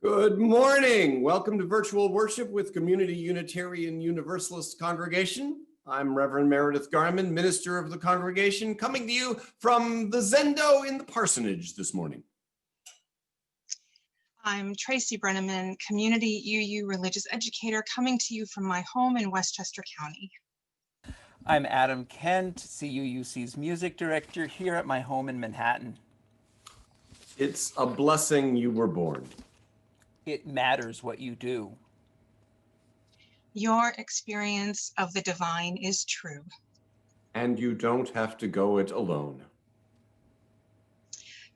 Good morning. Welcome to virtual worship with Community Unitarian Universalist Congregation. I'm Reverend Meredith Garmon, minister of the congregation, coming to you from the Zendo in the parsonage this morning. I'm Tracy Brenneman, Community UU religious educator, coming to you from my home in Westchester County. I'm Adam Kent, CUUC's music director, here at my home in Manhattan. It's a blessing you were born. It matters what you do. Your experience of the divine is true. And you don't have to go it alone.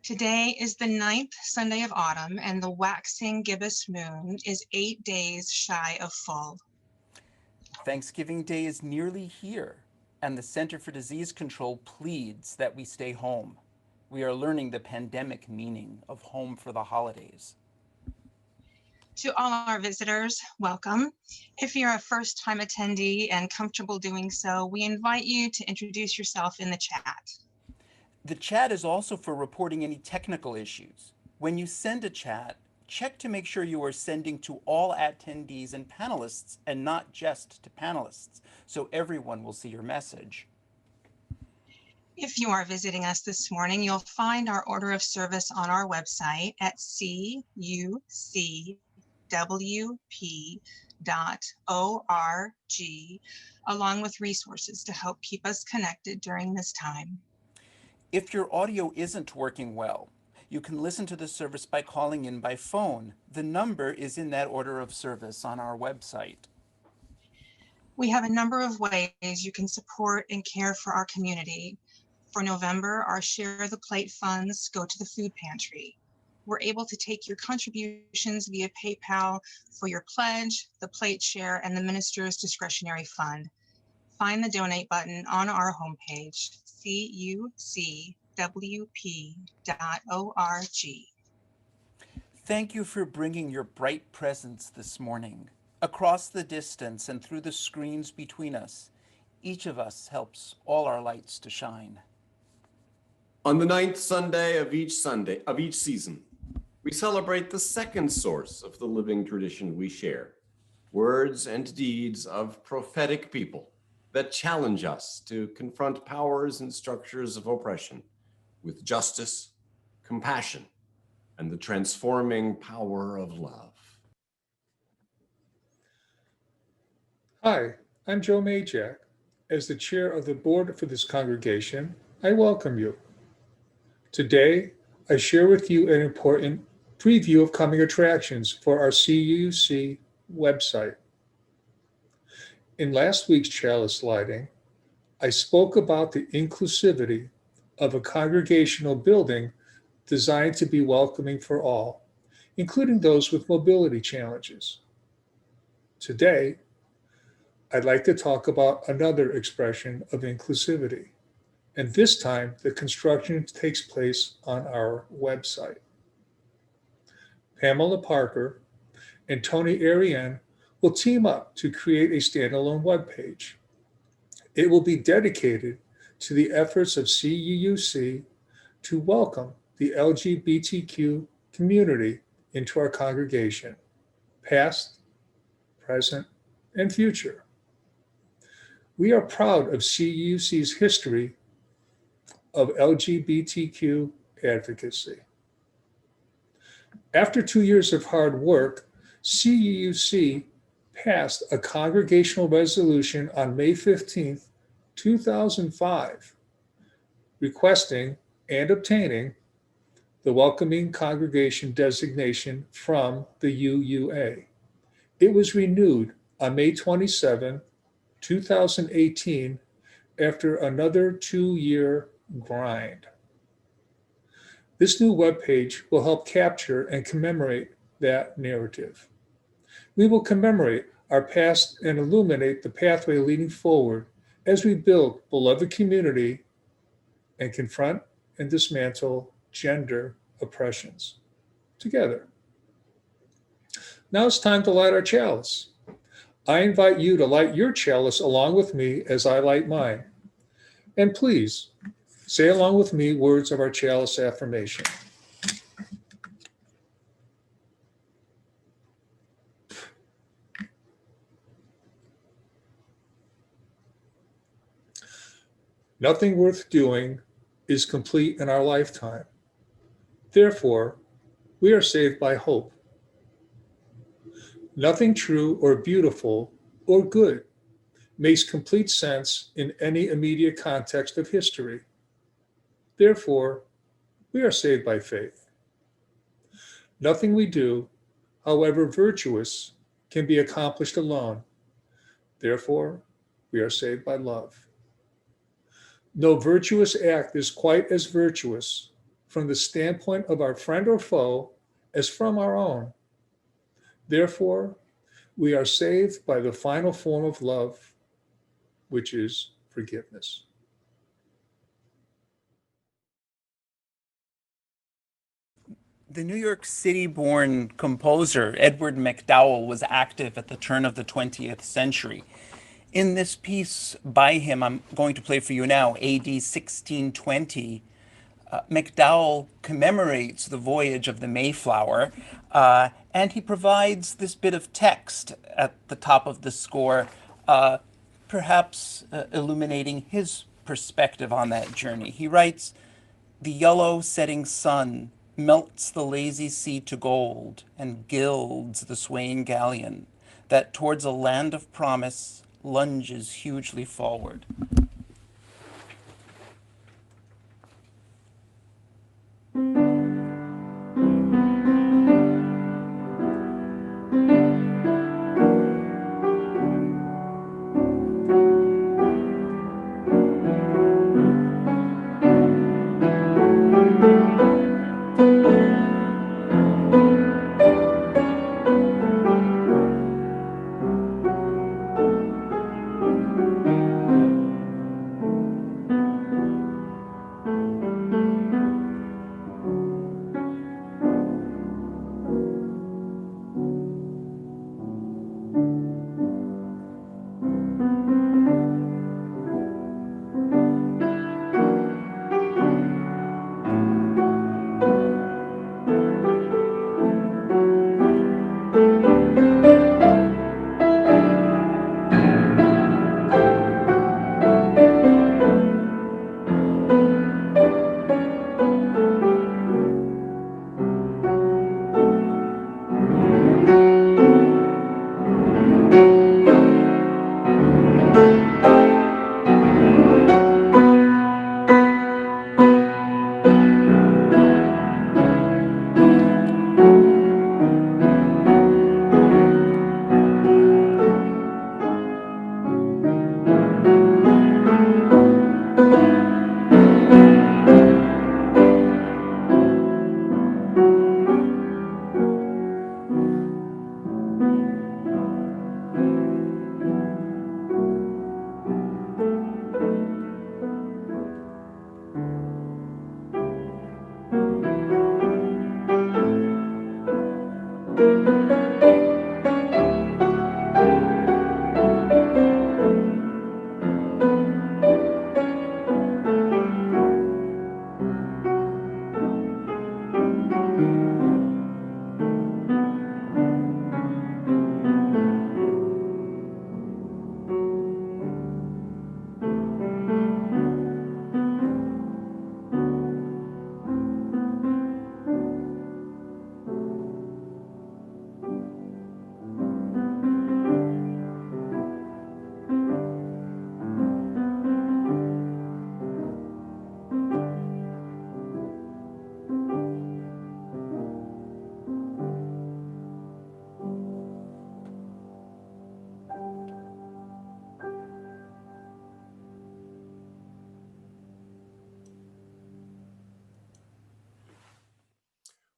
Today is the 9th Sunday of autumn, and the waxing gibbous moon is 8 days shy of full. Thanksgiving Day is nearly here, and the Center for Disease Control pleads that we stay home. We are learning the pandemic meaning of home for the holidays. To all our visitors, welcome. If you're a first-time attendee and comfortable doing so, we invite you to introduce yourself in the chat. The chat is also for reporting any technical issues. When you send a chat, check to make sure you are sending to all attendees and panelists and not just to panelists, so everyone will see your message. If you are visiting us this morning, you'll find our order of service on our website at CUUCWP.org, along with resources to help keep us connected during this time. If your audio isn't working well, you can listen to the service by calling in by phone. The number is in that order of service on our website. We have a number of ways you can support and care for our community. For November, our Share the Plate funds go to the food pantry. We're able to take your contributions via PayPal for your pledge, the plate share, and the minister's discretionary fund. Find the donate button on our homepage, CUUCWP.org. Thank you for bringing your bright presence this morning. Across the distance and through the screens between us, each of us helps all our lights to shine. On the 9th Sunday of each season, we celebrate the second source of the living tradition we share, words and deeds of prophetic people that challenge us to confront powers and structures of oppression with justice, compassion, and the transforming power of love. Hi, I'm Joe Majak. As the chair of the board for this congregation, I welcome you. Today, I share with you an important preview of coming attractions for our CUUC website. In last week's chalice lighting, I spoke about the inclusivity of a congregational building designed to be welcoming for all, including those with mobility challenges. Today, I'd like to talk about another expression of inclusivity, and this time the construction takes place on our website. Pamela Parker and Tony Ariane will team up to create a standalone webpage. It will be dedicated to the efforts of CUUC to welcome the LGBTQ community into our congregation, past, present, and future. We are proud of CUUC's history of LGBTQ advocacy. After 2 years of hard work, CUUC passed a congregational resolution on May 15, 2005, requesting and obtaining the Welcoming Congregation designation from the UUA. It was renewed on May 27, 2018, after another 2-year grind. This new webpage will help capture and commemorate that narrative. We will commemorate our past and illuminate the pathway leading forward as we build beloved community and confront and dismantle gender oppressions together. Now it's time to light our chalice. I invite you to light your chalice along with me as I light mine. And please, say along with me words of our chalice affirmation. Nothing worth doing is complete in our lifetime. Therefore, we are saved by hope. Nothing true or beautiful or good makes complete sense in any immediate context of history. Therefore, we are saved by faith. Nothing we do, however virtuous, can be accomplished alone. Therefore, we are saved by love. No virtuous act is quite as virtuous from the standpoint of our friend or foe as from our own. Therefore, we are saved by the final form of love, which is forgiveness. The New York City-born composer Edward MacDowell was active at the turn of the 20th century. In this piece by him, I'm going to play for you now, AD 1620, MacDowell commemorates the voyage of the Mayflower, and he provides this bit of text at the top of the score, perhaps illuminating his perspective on that journey. He writes, "The yellow setting sun melts the lazy sea to gold and gilds the swaying galleon that towards a land of promise lunges hugely forward."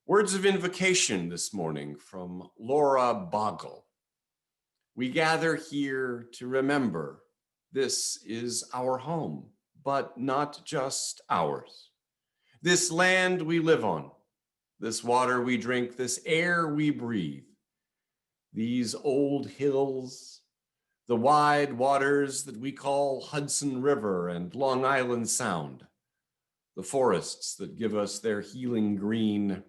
Words of invocation this morning from Laura Boggle. We gather here to remember this is our home, but not just ours. This land we live on, this water we drink, this air we breathe, these old hills, the wide waters that we call Hudson River and Long Island Sound, the forests that give us their healing green,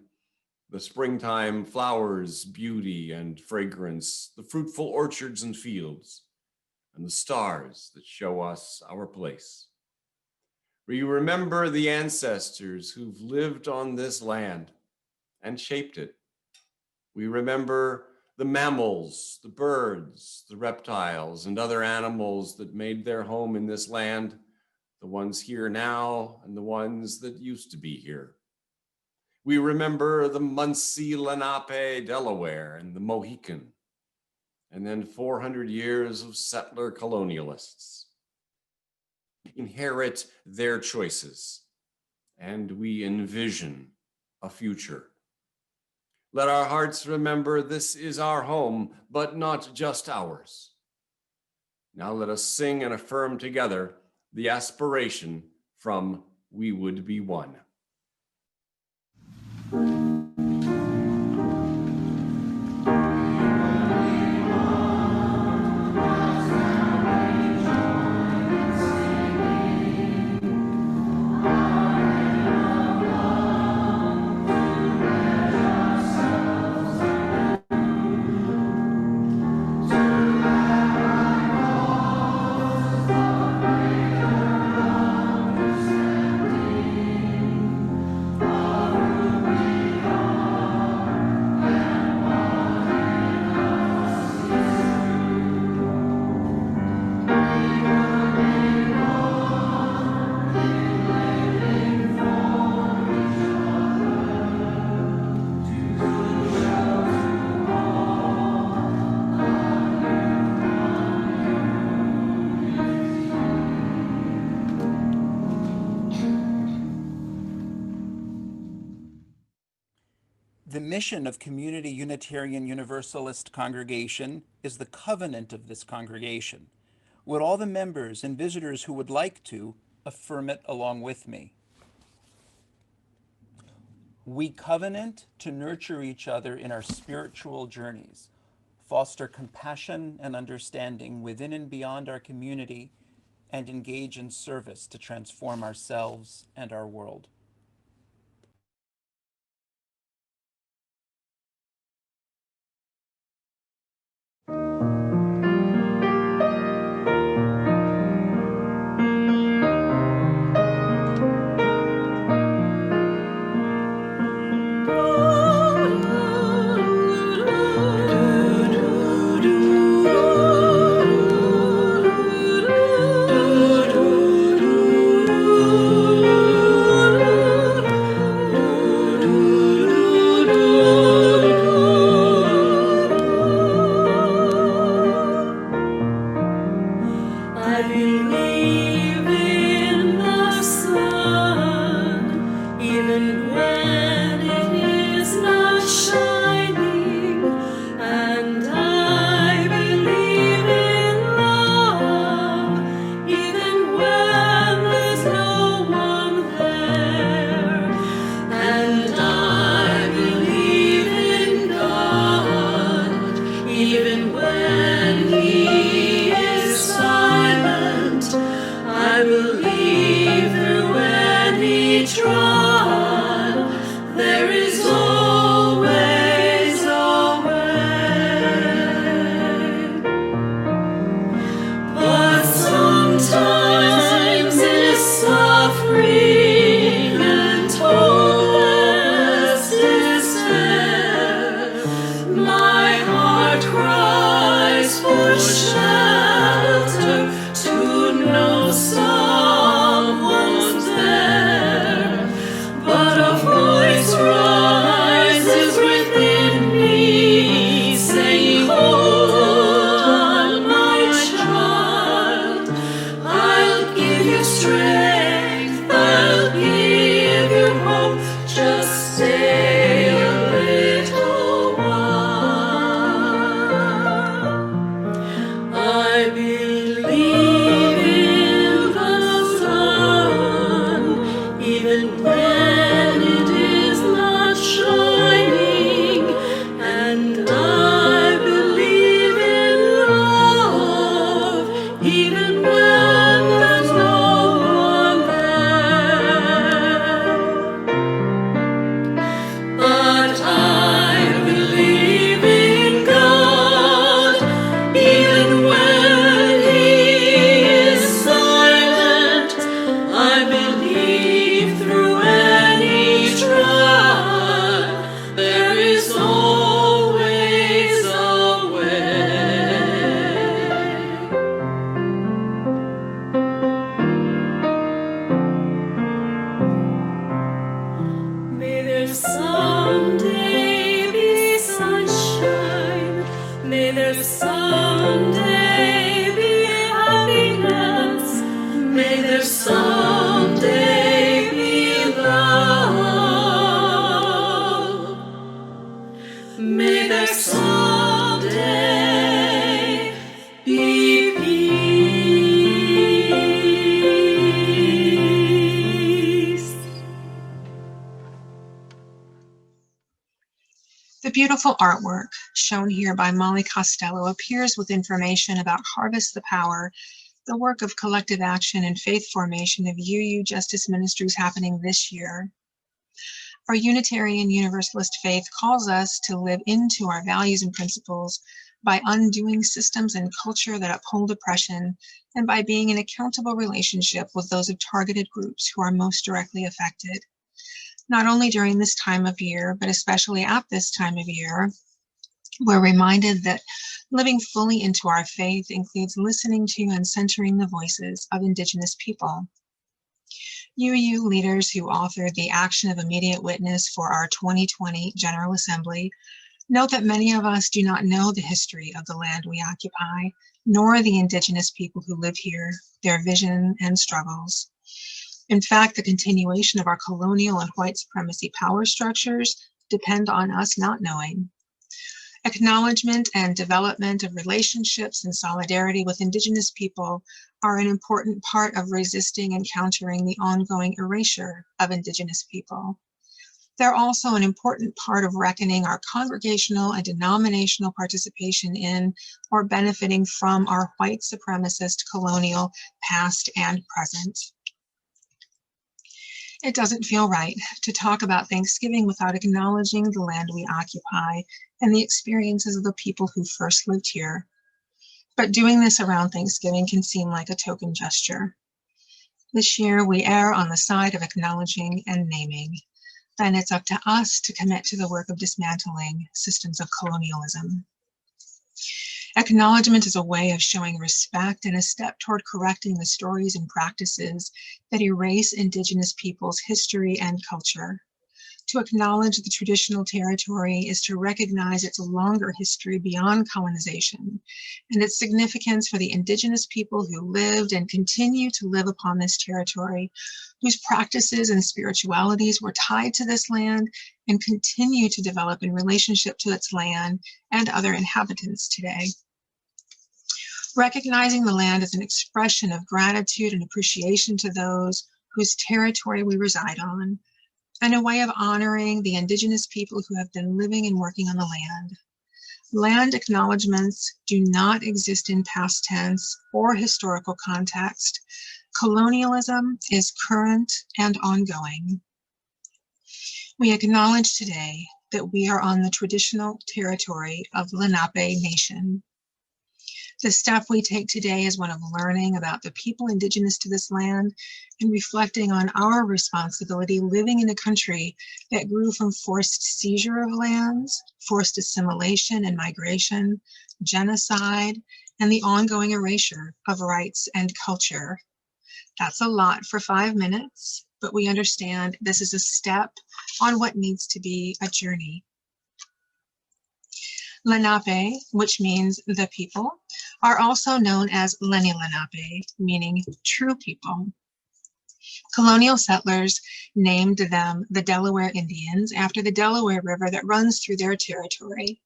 the springtime flowers, beauty and fragrance, the fruitful orchards and fields, and the stars that show us our place. We remember the ancestors who've lived on this land and shaped it. We remember the mammals, the birds, the reptiles, and other animals that made their home in this land, the ones here now and the ones that used to be here. We remember the Munsee, Lenape, Delaware, and the Mohican, and then 400 years of settler colonialists. We inherit their choices, and we envision a future. Let our hearts remember this is our home, but not just ours. Now let us sing and affirm together the aspiration from We Would Be One. The mission of Community Unitarian Universalist Congregation is the covenant of this congregation. Would all the members and visitors who would like to affirm it along with me? We covenant to nurture each other in our spiritual journeys, foster compassion and understanding within and beyond our community, and engage in service to transform ourselves and our world. someday be sunshine. May there someday be happiness. May there someday be love. May there someday be peace. The beautiful artwork shown here by Molly Costello appears with information about Harvest the Power, the work of collective action and faith formation of UU Justice Ministries happening this year. Our Unitarian Universalist faith calls us to live into our values and principles by undoing systems and culture that uphold oppression and by being in accountable relationship with those of targeted groups who are most directly affected. Not only during this time of year, but especially at this time of year, we're reminded that living fully into our faith includes listening to and centering the voices of Indigenous people. UU leaders who authored the Action of Immediate Witness for our 2020 General Assembly note that many of us do not know the history of the land we occupy, nor the Indigenous people who live here, their vision and struggles. In fact, the continuation of our colonial and white supremacy power structures depend on us not knowing. Acknowledgement and development of relationships and solidarity with Indigenous people are an important part of resisting and countering the ongoing erasure of Indigenous people. They're also an important part of reckoning our congregational and denominational participation in or benefiting from our white supremacist colonial past and present. It doesn't feel right to talk about Thanksgiving without acknowledging the land we occupy and the experiences of the people who first lived here. But doing this around Thanksgiving can seem like a token gesture. This year, we err on the side of acknowledging and naming. Then it's up to us to commit to the work of dismantling systems of colonialism. Acknowledgement is a way of showing respect and a step toward correcting the stories and practices that erase Indigenous peoples' history and culture. To acknowledge the traditional territory is to recognize its longer history beyond colonization and its significance for the Indigenous people who lived and continue to live upon this territory, whose practices and spiritualities were tied to this land and continue to develop in relationship to its land and other inhabitants today. Recognizing the land as an expression of gratitude and appreciation to those whose territory we reside on, and a way of honoring the Indigenous people who have been living and working on the land. Land acknowledgements do not exist in past tense or historical context. Colonialism is current and ongoing. We acknowledge today that we are on the traditional territory of the Lenape Nation. The step we take today is one of learning about the people Indigenous to this land and reflecting on our responsibility living in a country that grew from forced seizure of lands, forced assimilation and migration, genocide, and the ongoing erasure of rights and culture. That's a lot for 5 minutes, but we understand this is a step on what needs to be a journey. Lenape, which means the people, are also known as Lenni Lenape, meaning true people. Colonial settlers named them the Delaware Indians after the Delaware River that runs through their territory.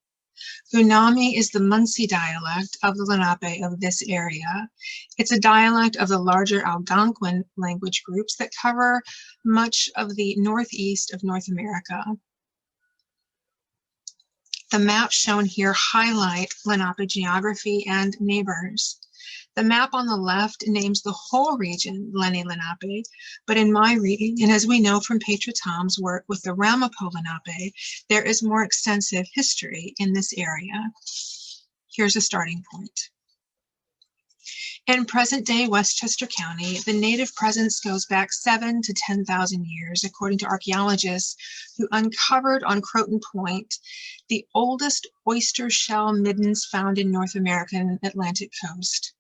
Unami is the Munsee dialect of the Lenape of this area. It's a dialect of the larger Algonquin language groups that cover much of the northeast of North America. The maps shown here highlight Lenape geography and neighbors. The map on the left names the whole region Lenni Lenape, but in my reading, and as we know from Petra Tom's work with the Ramapo Lenape, there is more extensive history in this area. Here's a starting point. In present-day Westchester County, the native presence goes back 7,000 to 10,000 years, according to archaeologists who uncovered on Croton Point the oldest oyster shell middens found in North American Atlantic coast.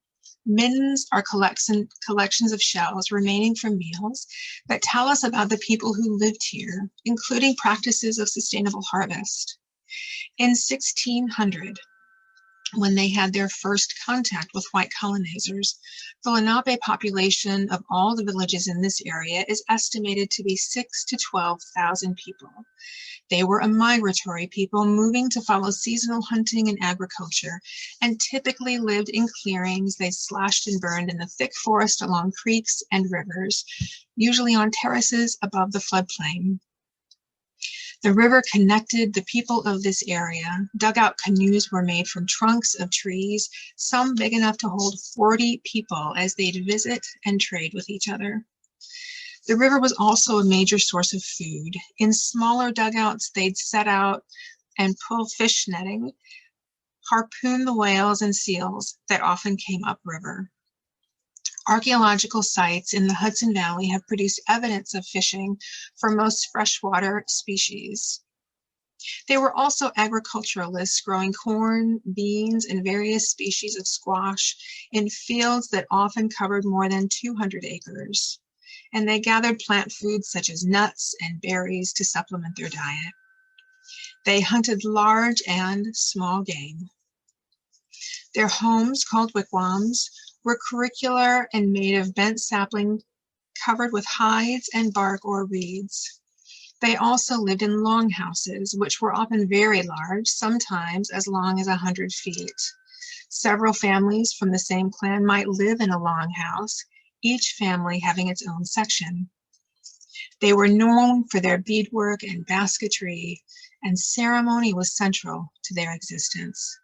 Middens are collections of shells remaining from meals that tell us about the people who lived here, including practices of sustainable harvest. In 1600, when they had their first contact with white colonizers, the Lenape population of all the villages in this area is estimated to be 6,000 to 12,000 people. They were a migratory people moving to follow seasonal hunting and agriculture, and typically lived in clearings they slashed and burned in the thick forest along creeks and rivers, usually on terraces above the floodplain. The river connected the people of this area. Dugout canoes were made from trunks of trees, some big enough to hold 40 people as they'd visit and trade with each other. The river was also a major source of food. In smaller dugouts, they'd set out and pull fish netting, harpoon the whales and seals that often came upriver. Archaeological sites in the Hudson Valley have produced evidence of fishing for most freshwater species. They were also agriculturalists growing corn, beans, and various species of squash in fields that often covered more than 200 acres. And they gathered plant foods such as nuts and berries to supplement their diet. They hunted large and small game. Their homes, called wigwams, were curricular and made of bent sapling covered with hides and bark or reeds. They also lived in longhouses, which were often very large, sometimes as long as 100 feet. Several families from the same clan might live in a longhouse, each family having its own section. They were known for their beadwork and basketry, and ceremony was central to their existence.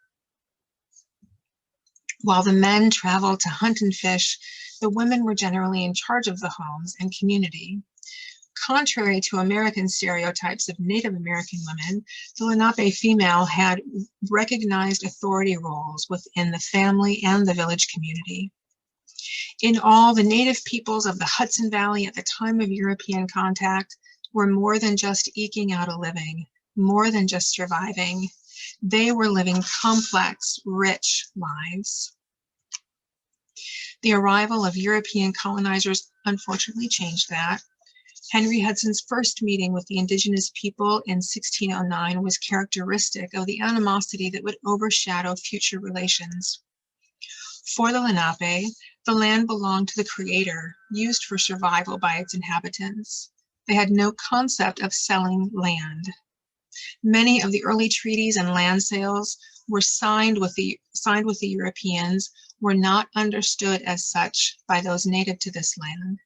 While the men traveled to hunt and fish, the women were generally in charge of the homes and community. Contrary to American stereotypes of Native American women, the Lenape female had recognized authority roles within the family and the village community. In all, the native peoples of the Hudson Valley at the time of European contact were more than just eking out a living, more than just surviving. They were living complex, rich lives. The arrival of European colonizers unfortunately changed that. Henry Hudson's first meeting with the indigenous people in 1609 was characteristic of the animosity that would overshadow future relations. For the Lenape, the land belonged to the Creator, used for survival by its inhabitants. They had no concept of selling land. Many of the early treaties and land sales were signed with the Europeans were not understood as such by those native to this land.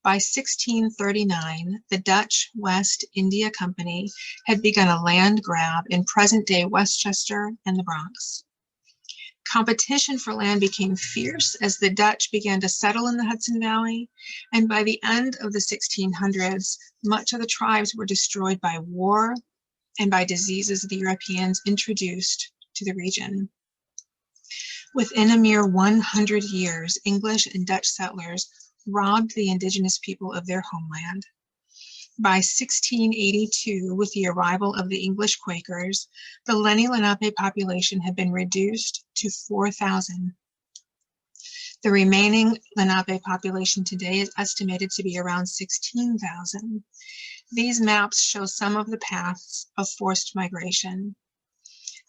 By 1639, the Dutch West India Company had begun a land grab in present-day Westchester and the Bronx. Competition for land became fierce as the Dutch began to settle in the Hudson Valley, and by the end of the 1600s, much of the tribes were destroyed by war and by diseases the Europeans introduced to the region. Within a mere 100 years, English and Dutch settlers robbed the indigenous people of their homeland. By 1682, with the arrival of the English Quakers, the Lenni Lenape population had been reduced to 4,000. The remaining Lenape population today is estimated to be around 16,000. These maps show some of the paths of forced migration.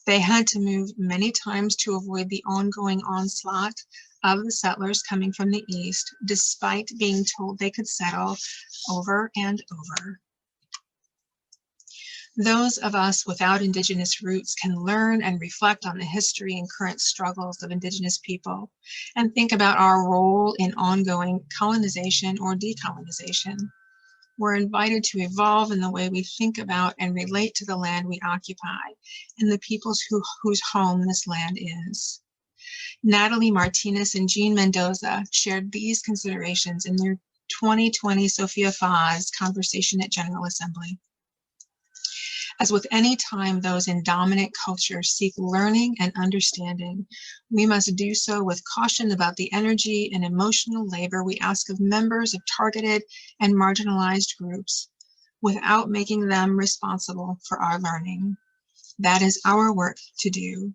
They had to move many times to avoid the ongoing onslaught of the settlers coming from the east, despite being told they could settle over and over. Those of us without Indigenous roots can learn and reflect on the history and current struggles of Indigenous people and think about our role in ongoing colonization or decolonization. We're invited to evolve in the way we think about and relate to the land we occupy and the peoples whose home this land is. Natalie Martinez and Jean Mendoza shared these considerations in their 2020 Sophia Faz Conversation at General Assembly. As with any time those in dominant cultures seek learning and understanding, we must do so with caution about the energy and emotional labor we ask of members of targeted and marginalized groups, without making them responsible for our learning. That is our work to do,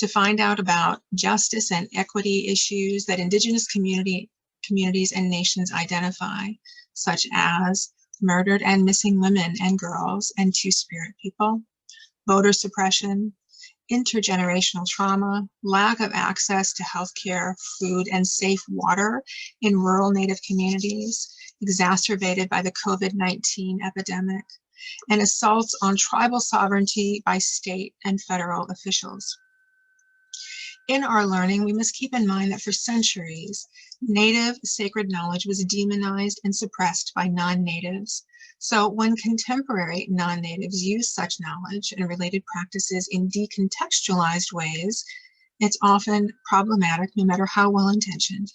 to find out about justice and equity issues that Indigenous communities and nations identify, such as murdered and missing women and girls and Two-Spirit people, voter suppression, intergenerational trauma, lack of access to healthcare, food, and safe water in rural Native communities, exacerbated by the COVID-19 epidemic, and assaults on tribal sovereignty by state and federal officials. In our learning, we must keep in mind that for centuries, Native sacred knowledge was demonized and suppressed by non-Natives. So when contemporary non-Natives use such knowledge and related practices in decontextualized ways, it's often problematic, no matter how well-intentioned.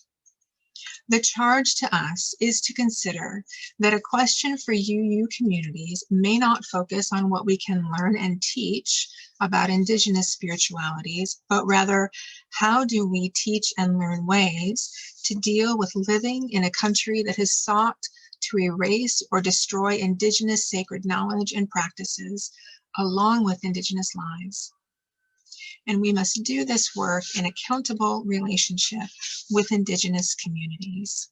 The charge to us is to consider that a question for UU communities may not focus on what we can learn and teach about Indigenous spiritualities, but rather, how do we teach and learn ways to deal with living in a country that has sought to erase or destroy Indigenous sacred knowledge and practices, along with Indigenous lives. And we must do this work in accountable relationship with Indigenous communities.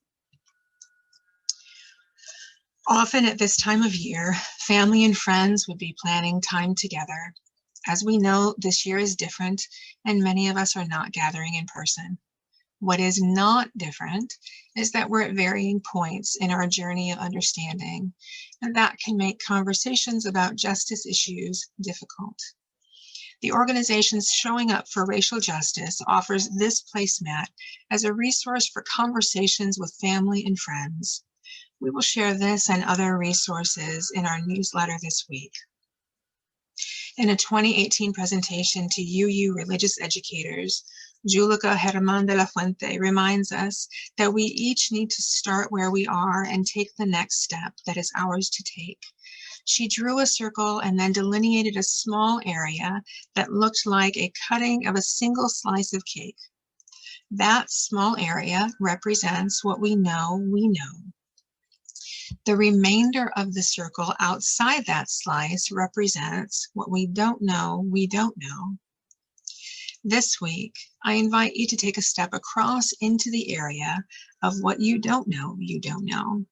Often at this time of year, family and friends would be planning time together. As we know, this year is different, and many of us are not gathering in person. What is not different is that we're at varying points in our journey of understanding, and that can make conversations about justice issues difficult. The organizations Showing Up for Racial Justice offers this placemat as a resource for conversations with family and friends. We will share this and other resources in our newsletter this week. In a 2018 presentation to UU religious educators, Julica Germán de la Fuente reminds us that we each need to start where we are and take the next step that is ours to take. She drew a circle and then delineated a small area that looked like a cutting of a single slice of cake. That small area represents what we know we know. The remainder of the circle outside that slice represents what we don't know we don't know. This week, I invite you to take a step across into the area of what you don't know you don't know.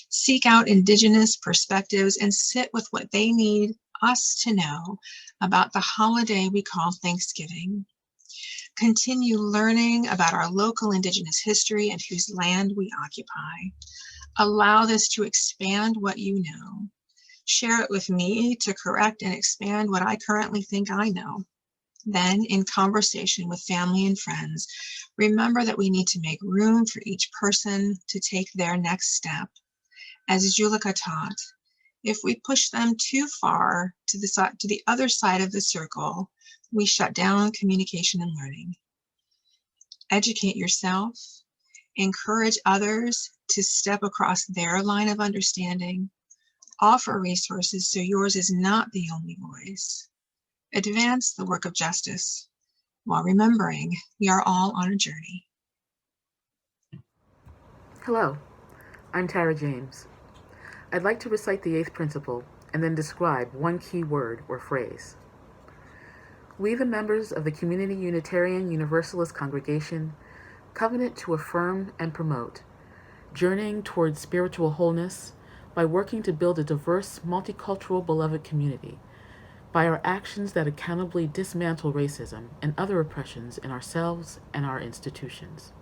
Seek out Indigenous perspectives and sit with what they need us to know about the holiday we call Thanksgiving. Continue learning about our local Indigenous history and whose land we occupy. Allow this to expand what you know. Share it with me to correct and expand what I currently think I know. Then, in conversation with family and friends, remember that we need to make room for each person to take their next step. As Julica taught, if we push them too far to the other side of the circle, we shut down communication and learning. Educate yourself, encourage others to step across their line of understanding, offer resources so yours is not the only voice. Advance the work of justice while remembering we are all on a journey. Hello, I'm Tara James. I'd like to recite the 8th principle and then describe one key word or phrase. We, the members of the Community Unitarian Universalist Congregation, covenant to affirm and promote, journeying towards spiritual wholeness by working to build a diverse, multicultural, beloved community, by our actions that accountably dismantle racism and other oppressions in ourselves and our institutions.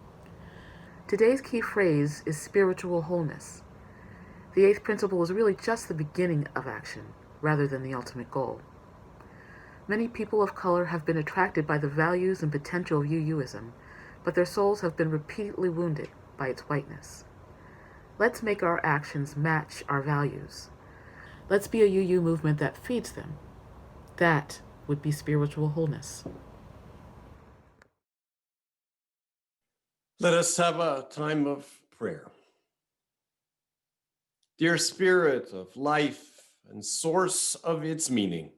Today's key phrase is spiritual wholeness. The 8th principle is really just the beginning of action, rather than the ultimate goal. Many people of color have been attracted by the values and potential of UUism, but their souls have been repeatedly wounded by its whiteness. Let's make our actions match our values. Let's be a UU movement that feeds them. That would be spiritual wholeness. Let us have a time of prayer. Dear Spirit of life and source of its meaning,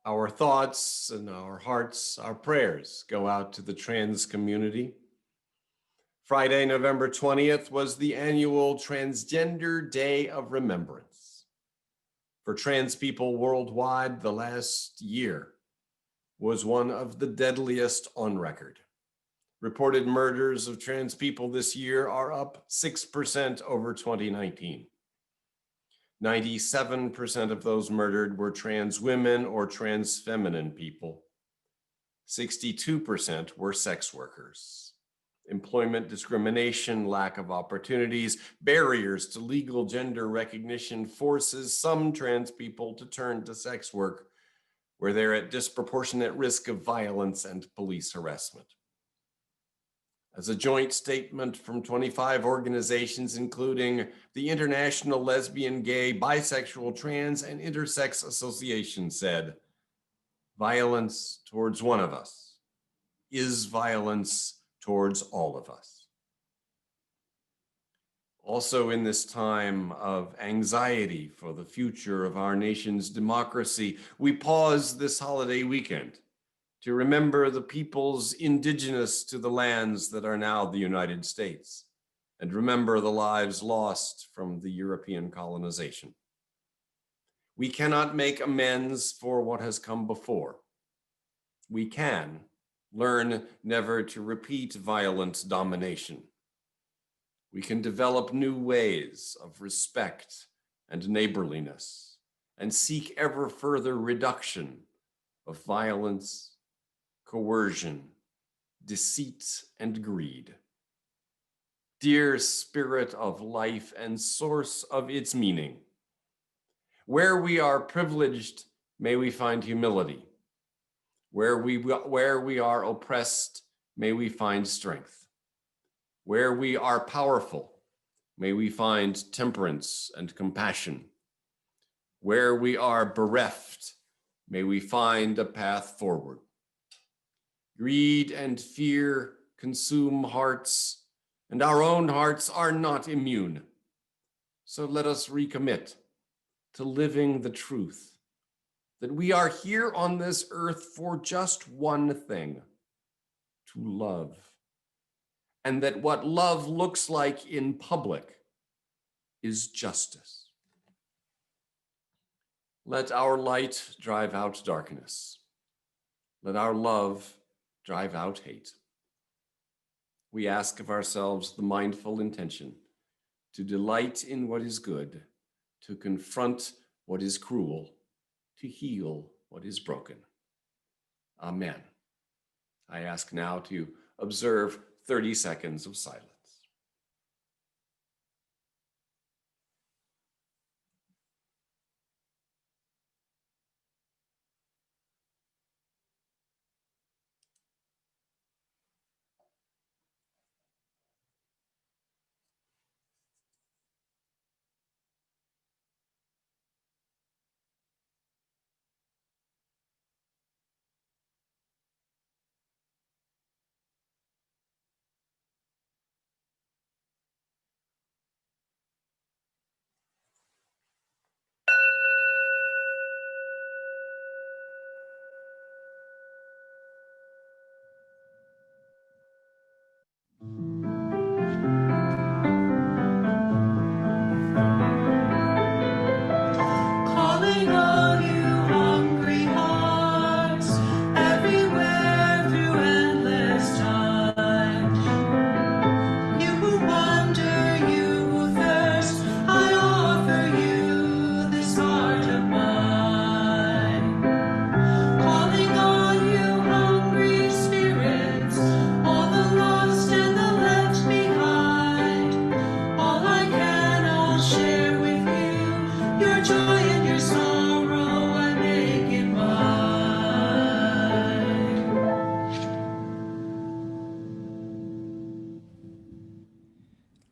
our thoughts and our hearts, our prayers go out to the trans community. Friday, November 20th was the annual Transgender Day of Remembrance. For trans people worldwide, the last year was one of the deadliest on record. Reported murders of trans people this year are up 6% over 2019. 97% of those murdered were trans women or trans feminine people. 62% were sex workers. Employment discrimination, lack of opportunities, barriers to legal gender recognition forces some trans people to turn to sex work, where they're at disproportionate risk of violence and police harassment. As a joint statement from 25 organizations, including the International Lesbian, Gay, Bisexual, Trans, and Intersex Association said, violence towards one of us is violence towards all of us. Also, in this time of anxiety for the future of our nation's democracy, we pause this holiday weekend to remember the peoples indigenous to the lands that are now the United States, and remember the lives lost from the European colonization. We cannot make amends for what has come before. We can learn never to repeat violent domination. We can develop new ways of respect and neighborliness and seek ever further reduction of violence, coercion, deceit, and greed. Dear Spirit of life and source of its meaning, where we are privileged, may we find humility. Where we are oppressed, may we find strength. Where we are powerful, may we find temperance and compassion. Where we are bereft, may we find a path forward. Greed and fear consume hearts, and our own hearts are not immune. So let us recommit to living the truth, that we are here on this earth for just one thing, to love. And that what love looks like in public is justice. Let our light drive out darkness. Let our love drive out hate. We ask of ourselves the mindful intention to delight in what is good, to confront what is cruel, to heal what is broken. Amen. I ask now to observe 30 seconds of silence. Calling on you, hungry hearts, everywhere through endless time. You who wander, you who thirst, I offer you this heart of mine. Calling on you, hungry spirits, all the lost and the left behind. All I can, I'll share with you, your joy and your sorrow, I make it mine.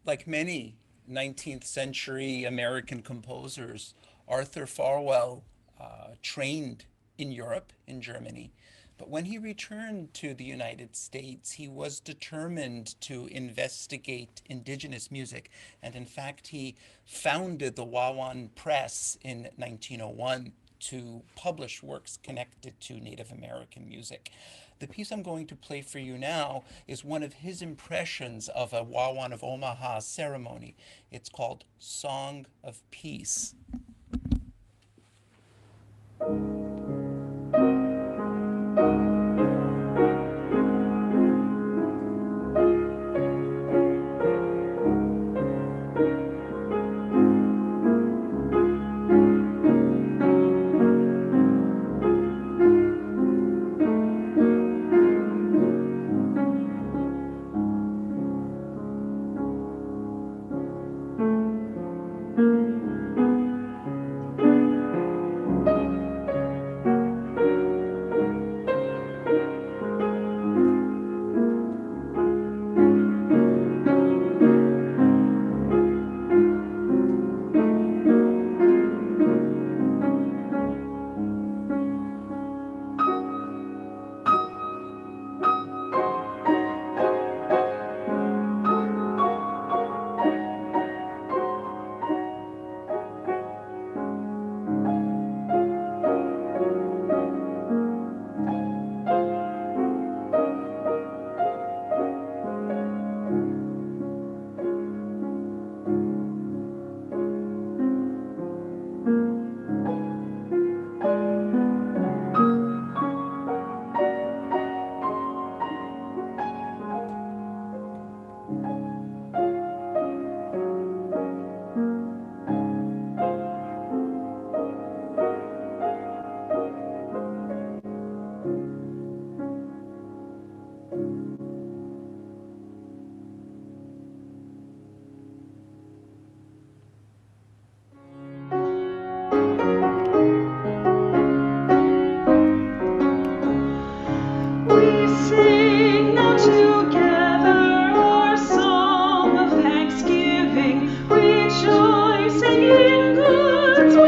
Like many 19th century American composers, Arthur Farwell trained in Europe, in Germany. But when he returned to the United States, he was determined to investigate indigenous music. And in fact, he founded the Wawan Press in 1901 to publish works connected to Native American music. The piece I'm going to play for you now is one of his impressions of a Wawan of Omaha ceremony. It's called Song of Peace.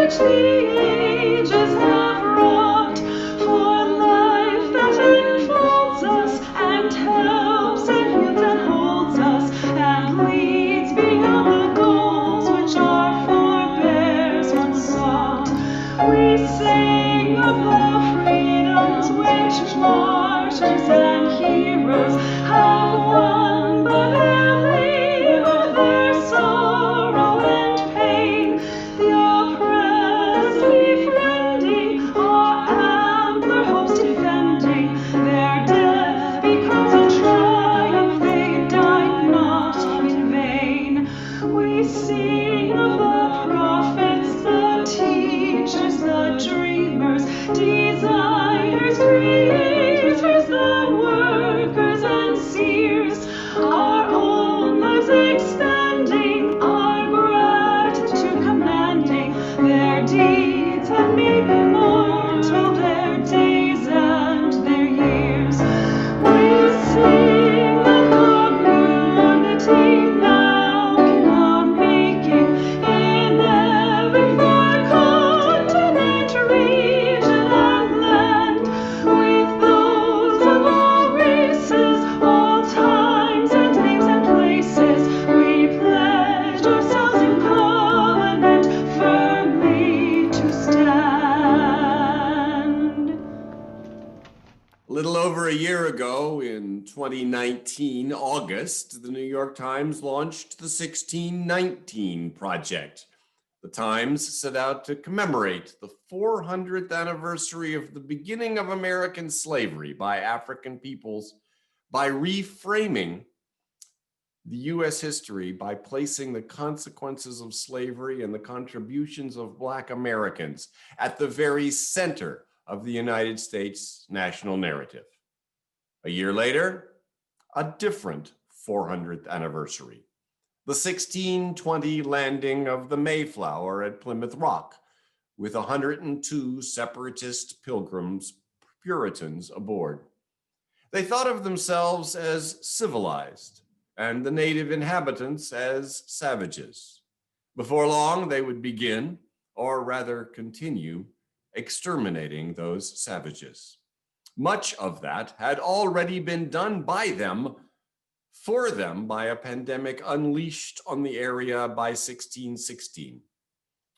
which the ages have wrought, for life that enfolds us and helps and heals and holds us and leads beyond the goals which our forebears once sought. We sing of the freedoms which martyrs and heroes have won, but heavy with their sorrow and pain, the oppressed befriending, our ampler hopes defending, their death becomes a triumph, they died not in vain. We sing of the prophets, the teachers, the dreamers, designers, creators, the workers and seers, our own lives expanding, our gratitude commanding, their deeds have made immortal their days and their years. We sing of community now in the making, in every far continent, region, and land, with those of all races, all times and names and places. We pledge ourselves in covenant firmly to stand. A little over a year ago, in 2019, August, the New York Times launched the 1619 Project. The Times set out to commemorate the 400th anniversary of the beginning of American slavery by African peoples by reframing the U.S. history by placing the consequences of slavery and the contributions of Black Americans at the very center of the United States national narrative. A year later, a different 400th anniversary, the 1620 landing of the Mayflower at Plymouth Rock, with 102 separatist Pilgrims, Puritans aboard. They thought of themselves as civilized and the native inhabitants as savages. Before long, they would begin, or rather continue, exterminating those savages. Much of that had already been done by them, for them, by a pandemic unleashed on the area by 1616,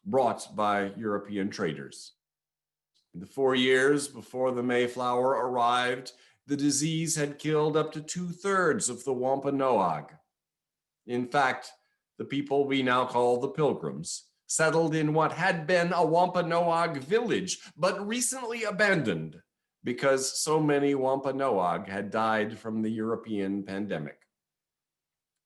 brought by European traders. In the 4 years before the Mayflower arrived, the disease had killed up to 2/3 of the Wampanoag. In fact, the people we now call the Pilgrims settled in what had been a Wampanoag village, but recently abandoned because so many Wampanoag had died from the European pandemic.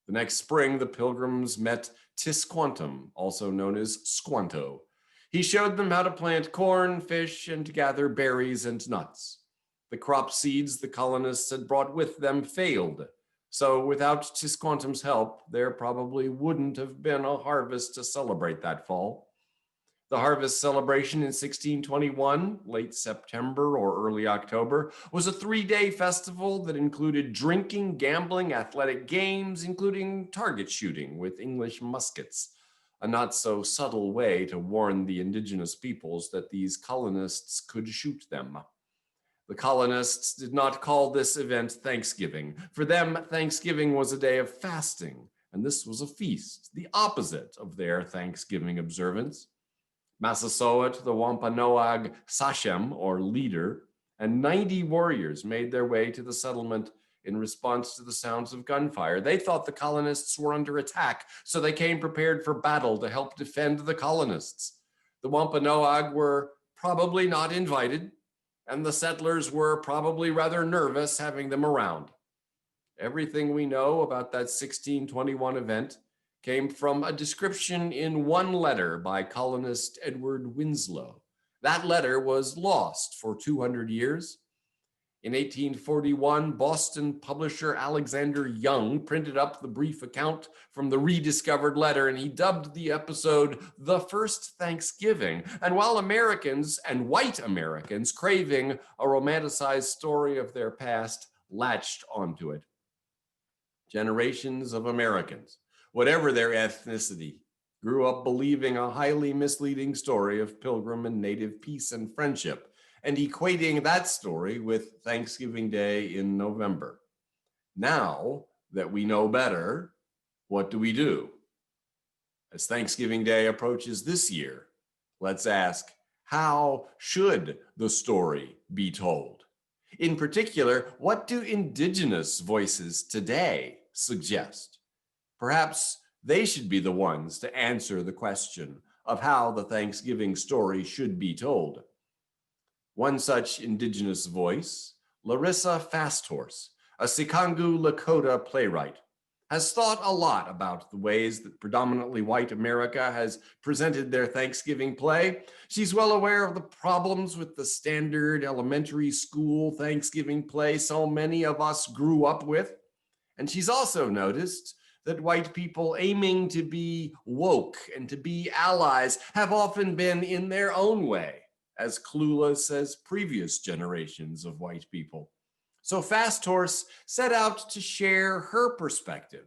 The next spring, the Pilgrims met Tisquantum, also known as Squanto. He showed them how to plant corn, fish, and to gather berries and nuts. The crop seeds the colonists had brought with them failed, so without Tisquantum's help, there probably wouldn't have been a harvest to celebrate that fall. The harvest celebration in 1621, late September or early October, was a 3-day festival that included drinking, gambling, athletic games, including target shooting with English muskets, a not so subtle way to warn the indigenous peoples that these colonists could shoot them. The colonists did not call this event Thanksgiving. For them, Thanksgiving was a day of fasting, and this was a feast, the opposite of their Thanksgiving observance. Massasoit, the Wampanoag Sachem, or leader, and 90 warriors made their way to the settlement in response to the sounds of gunfire. They thought the colonists were under attack, so they came prepared for battle to help defend the colonists. The Wampanoag were probably not invited, and the settlers were probably rather nervous having them around. Everything we know about that 1621 event came from a description in one letter by colonist Edward Winslow. That letter was lost for 200 years. In 1841, Boston publisher Alexander Young printed up the brief account from the rediscovered letter, and he dubbed the episode "The First Thanksgiving." And while Americans, and white Americans, craving a romanticized story of their past, latched onto it, generations of Americans, whatever their ethnicity, grew up believing a highly misleading story of Pilgrim and Native peace and friendship, and equating that story with Thanksgiving Day in November. Now that we know better, what do? As Thanksgiving Day approaches this year, let's ask, how should the story be told? In particular, what do Indigenous voices today suggest? Perhaps they should be the ones to answer the question of how the Thanksgiving story should be told. One such Indigenous voice, Larissa Fasthorse, a Sikangu Lakota playwright, has thought a lot about the ways that predominantly white America has presented their Thanksgiving play. She's well aware of the problems with the standard elementary school Thanksgiving play so many of us grew up with. And she's also noticed that white people aiming to be woke and to be allies have often been, in their own way, as clueless as previous generations of white people. So Fasthorse set out to share her perspective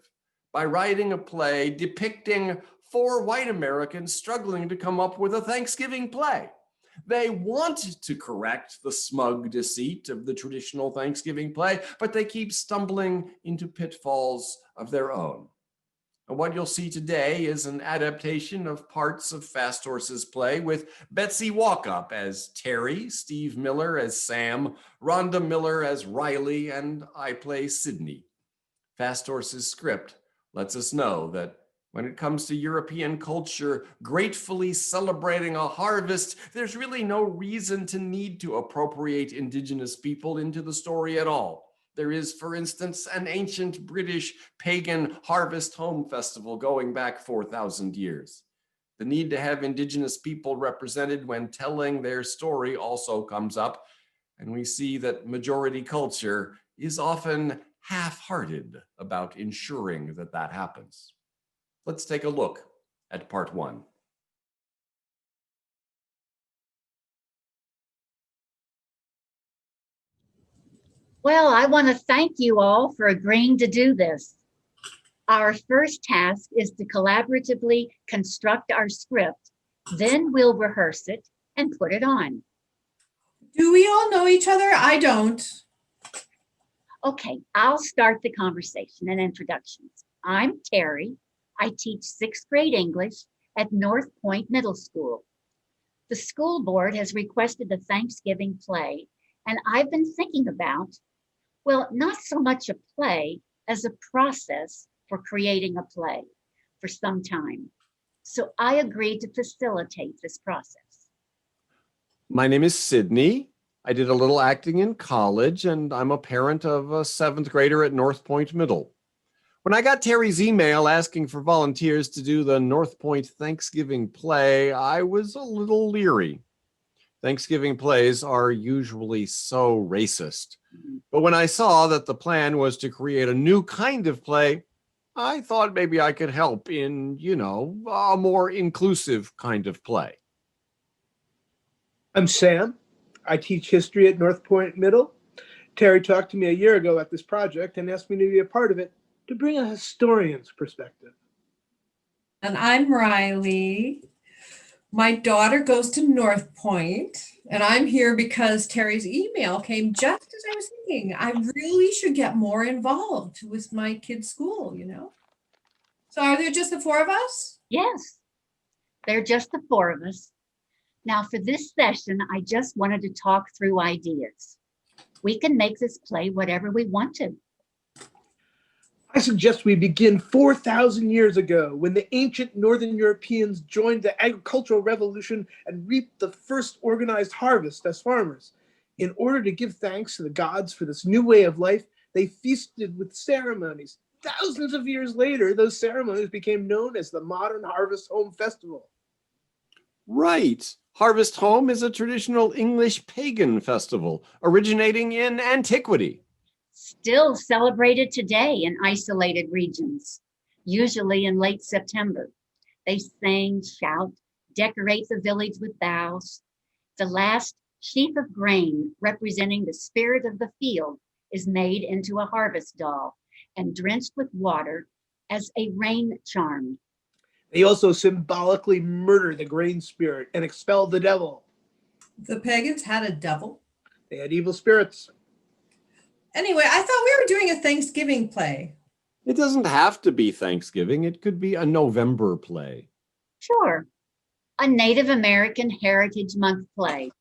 by writing a play depicting 4 white Americans struggling to come up with a Thanksgiving play. They want to correct the smug deceit of the traditional Thanksgiving play, but they keep stumbling into pitfalls of their own. And what you'll see today is an adaptation of parts of Fasthorse's play with Betsy Walkup as Terry, Steve Miller as Sam, Rhonda Miller as Riley, and I play Sydney. Fasthorse's script lets us know that when it comes to European culture gratefully celebrating a harvest, there's really no reason to need to appropriate Indigenous people into the story at all. There is, for instance, an ancient British pagan harvest home festival going back 4,000 years. The need to have Indigenous people represented when telling their story also comes up, and we see that majority culture is often half-hearted about ensuring that that happens. Let's take a look at part 1. Well, I want to thank you all for agreeing to do this. Our first task is to collaboratively construct our script, then we'll rehearse it and put it on. Do we all know each other? I don't. Okay, I'll start the conversation and introductions. I'm Terry. I teach 6th grade English at North Point Middle School. The school board has requested a Thanksgiving play, and I've been thinking about, well, not so much a play as a process for creating a play for some time. So I agreed to facilitate this process. My name is Sydney. I did a little acting in college, and I'm a parent of a 7th grader at North Point Middle. When I got Terry's email asking for volunteers to do the North Point Thanksgiving play, I was a little leery. Thanksgiving plays are usually so racist. But when I saw that the plan was to create a new kind of play, I thought maybe I could help in, a more inclusive kind of play. I'm Sam. I teach history at North Point Middle. Terry talked to me a year ago about this project and asked me to be a part of it to bring a historian's perspective. And I'm Riley. My daughter goes to North Point, and I'm here because Terry's email came just as I was thinking. I really should get more involved with my kids' school, So are there just the 4 of us? Yes, they're just the 4 of us. Now for this session, I just wanted to talk through ideas. We can make this play whatever we want to. I suggest we begin 4,000 years ago when the ancient Northern Europeans joined the agricultural revolution and reaped the first organized harvest as farmers. In order to give thanks to the gods for this new way of life, they feasted with ceremonies. Thousands of years later, those ceremonies became known as the modern Harvest Home Festival. Right. Harvest Home is a traditional English pagan festival originating in antiquity. Still celebrated today in isolated regions, usually in late September. They sing, shout, decorate the village with boughs. The last sheaf of grain representing the spirit of the field is made into a harvest doll and drenched with water as a rain charm. They also symbolically murder the grain spirit and expel the devil. The pagans had a devil. They had evil spirits. Anyway, I thought we were doing a Thanksgiving play. It doesn't have to be Thanksgiving. It could be a November play. Sure. A Native American Heritage Month play.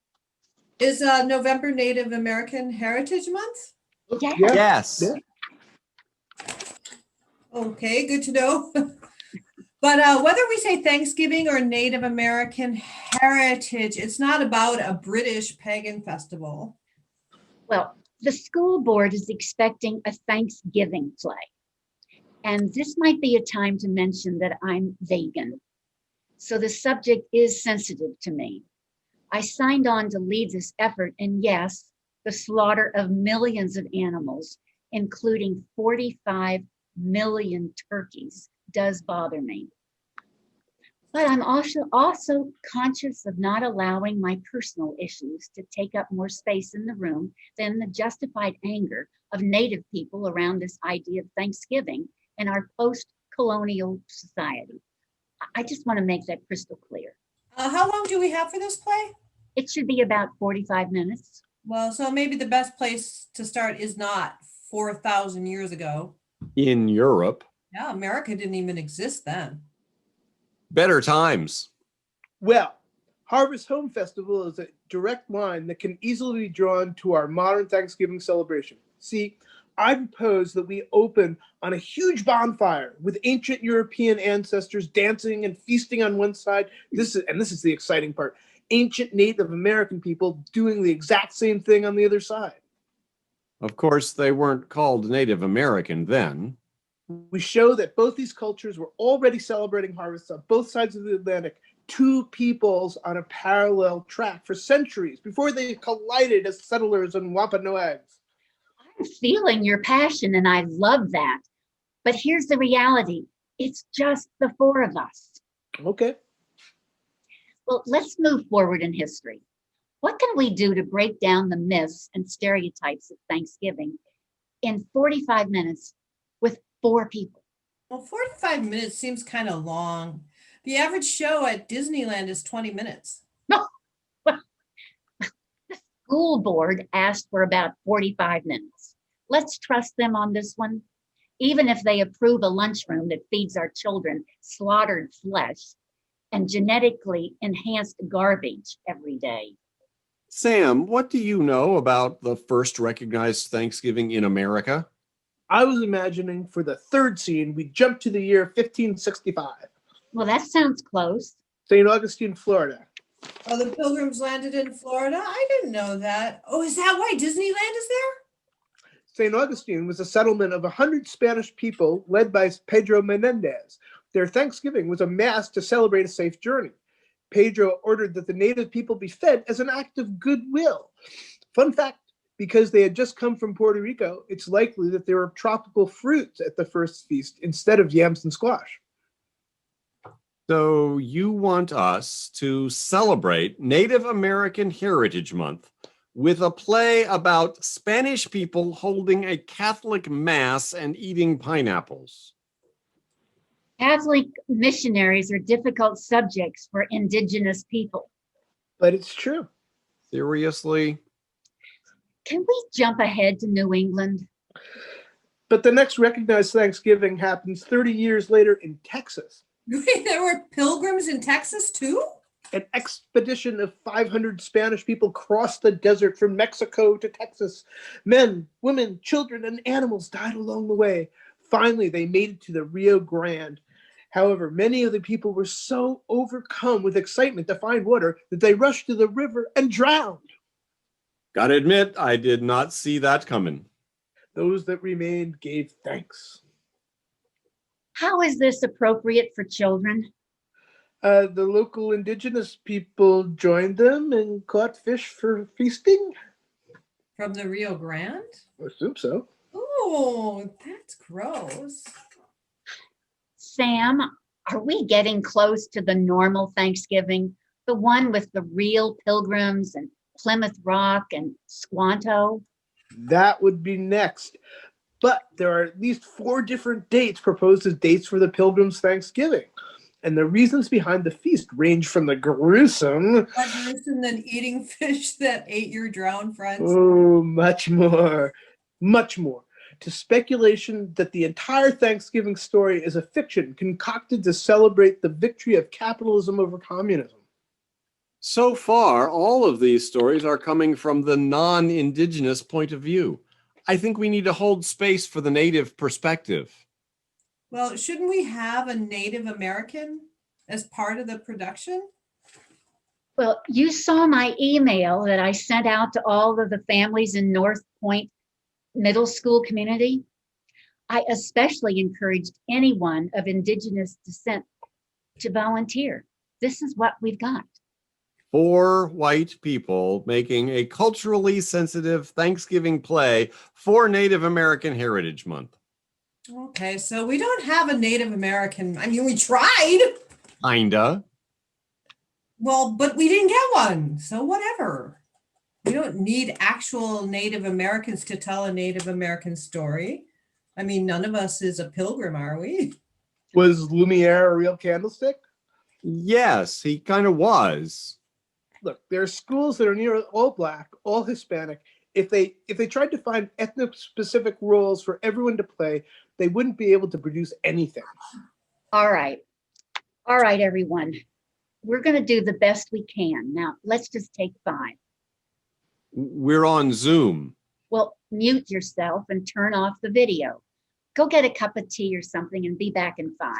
Is November Native American Heritage Month? Yeah. Yes. Yeah. Okay, good to know. But whether we say Thanksgiving or Native American Heritage, it's not about a British pagan festival. Well, the school board is expecting a Thanksgiving play. And this might be a time to mention that I'm vegan. So the subject is sensitive to me. I signed on to lead this effort, and yes, the slaughter of millions of animals, including 45 million turkeys, does bother me. But I'm also conscious of not allowing my personal issues to take up more space in the room than the justified anger of Native people around this idea of Thanksgiving in our post-colonial society. I just want to make that crystal clear. How long do we have for this play? It should be about 45 minutes. Well, so maybe the best place to start is not 4,000 years ago. In Europe. Yeah, America didn't even exist then. Better times. Well, Harvest Home Festival is a direct line that can easily be drawn to our modern Thanksgiving celebration. See, I propose that we open on a huge bonfire with ancient European ancestors dancing and feasting on one side. This is the exciting part. Ancient Native American people doing the exact same thing on the other side. Of course, they weren't called Native American then. We show that both these cultures were already celebrating harvests on both sides of the Atlantic, two peoples on a parallel track for centuries before they collided as settlers and Wampanoags. I'm feeling your passion, and I love that. But here's the reality. It's just the four of us. Okay. Well, let's move forward in history. What can we do to break down the myths and stereotypes of Thanksgiving in 45 minutes with 4 people? Well, 45 minutes seems kind of long. The average show at Disneyland is 20 minutes. No, well, the school board asked for about 45 minutes. Let's trust them on this one. Even if they approve a lunchroom that feeds our children slaughtered flesh and genetically enhanced garbage every day. Sam, what do you know about the first recognized Thanksgiving in America? I was imagining for the third scene, we jump to the year 1565. Well, that sounds close. St. Augustine, Florida. Oh, the Pilgrims landed in Florida? I didn't know that. Oh, is that why Disneyland is there? St. Augustine was a settlement of 100 Spanish people led by Pedro Menendez. Their Thanksgiving was a mass to celebrate a safe journey. Pedro ordered that the native people be fed as an act of goodwill. Fun fact, because they had just come from Puerto Rico, it's likely that there were tropical fruits at the first feast instead of yams and squash. So you want us to celebrate Native American Heritage Month with a play about Spanish people holding a Catholic mass and eating pineapples. Catholic missionaries are difficult subjects for indigenous people. But it's true. Seriously? Can we jump ahead to New England? But the next recognized Thanksgiving happens 30 years later in Texas. Wait, there were pilgrims in Texas too? An expedition of 500 Spanish people crossed the desert from Mexico to Texas. Men, women, children, and animals died along the way. Finally, they made it to the Rio Grande. However, many of the people were so overcome with excitement to find water that they rushed to the river and drowned. Gotta admit, I did not see that coming. Those that remained gave thanks. How is this appropriate for children? The local indigenous people joined them and caught fish for feasting. From the Rio Grande? I assume so. Oh, that's gross. Sam, are we getting close to the normal Thanksgiving? The one with the real pilgrims and Plymouth Rock and Squanto? That would be next. But there are at least 4 different dates proposed as dates for the Pilgrims' Thanksgiving. and the reasons behind the feast range from the gruesome, More gruesome than eating fish that ate your drowned friends. oh, much more, to speculation that the entire Thanksgiving story is a fiction concocted to celebrate the victory of capitalism over communism. So far, all of these stories are coming from the non-Indigenous point of view. I think we need to hold space for the Native perspective. Well, shouldn't we have a Native American as part of the production? Well, you saw my email that I sent out to all of the families in North Point Middle School community. I especially encouraged anyone of Indigenous descent to volunteer. This is what we've got. 4 white people making a culturally sensitive Thanksgiving play for Native American Heritage Month. Okay, so we don't have a Native American. I mean, we tried. Kinda. Well, but we didn't get one. So whatever. We don't need actual Native Americans to tell a Native American story. I mean, none of us is a pilgrim, are we? Was Lumiere a real candlestick? Yes, he kind of was. Look, there are schools that are near all Black, all Hispanic. If they tried to find ethnic-specific roles for everyone to play, they wouldn't be able to produce anything. All right, everyone. We're going to do the best we can. Now, let's just take 5. We're on Zoom. Well, mute yourself and turn off the video. Go get a cup of tea or something and be back in 5.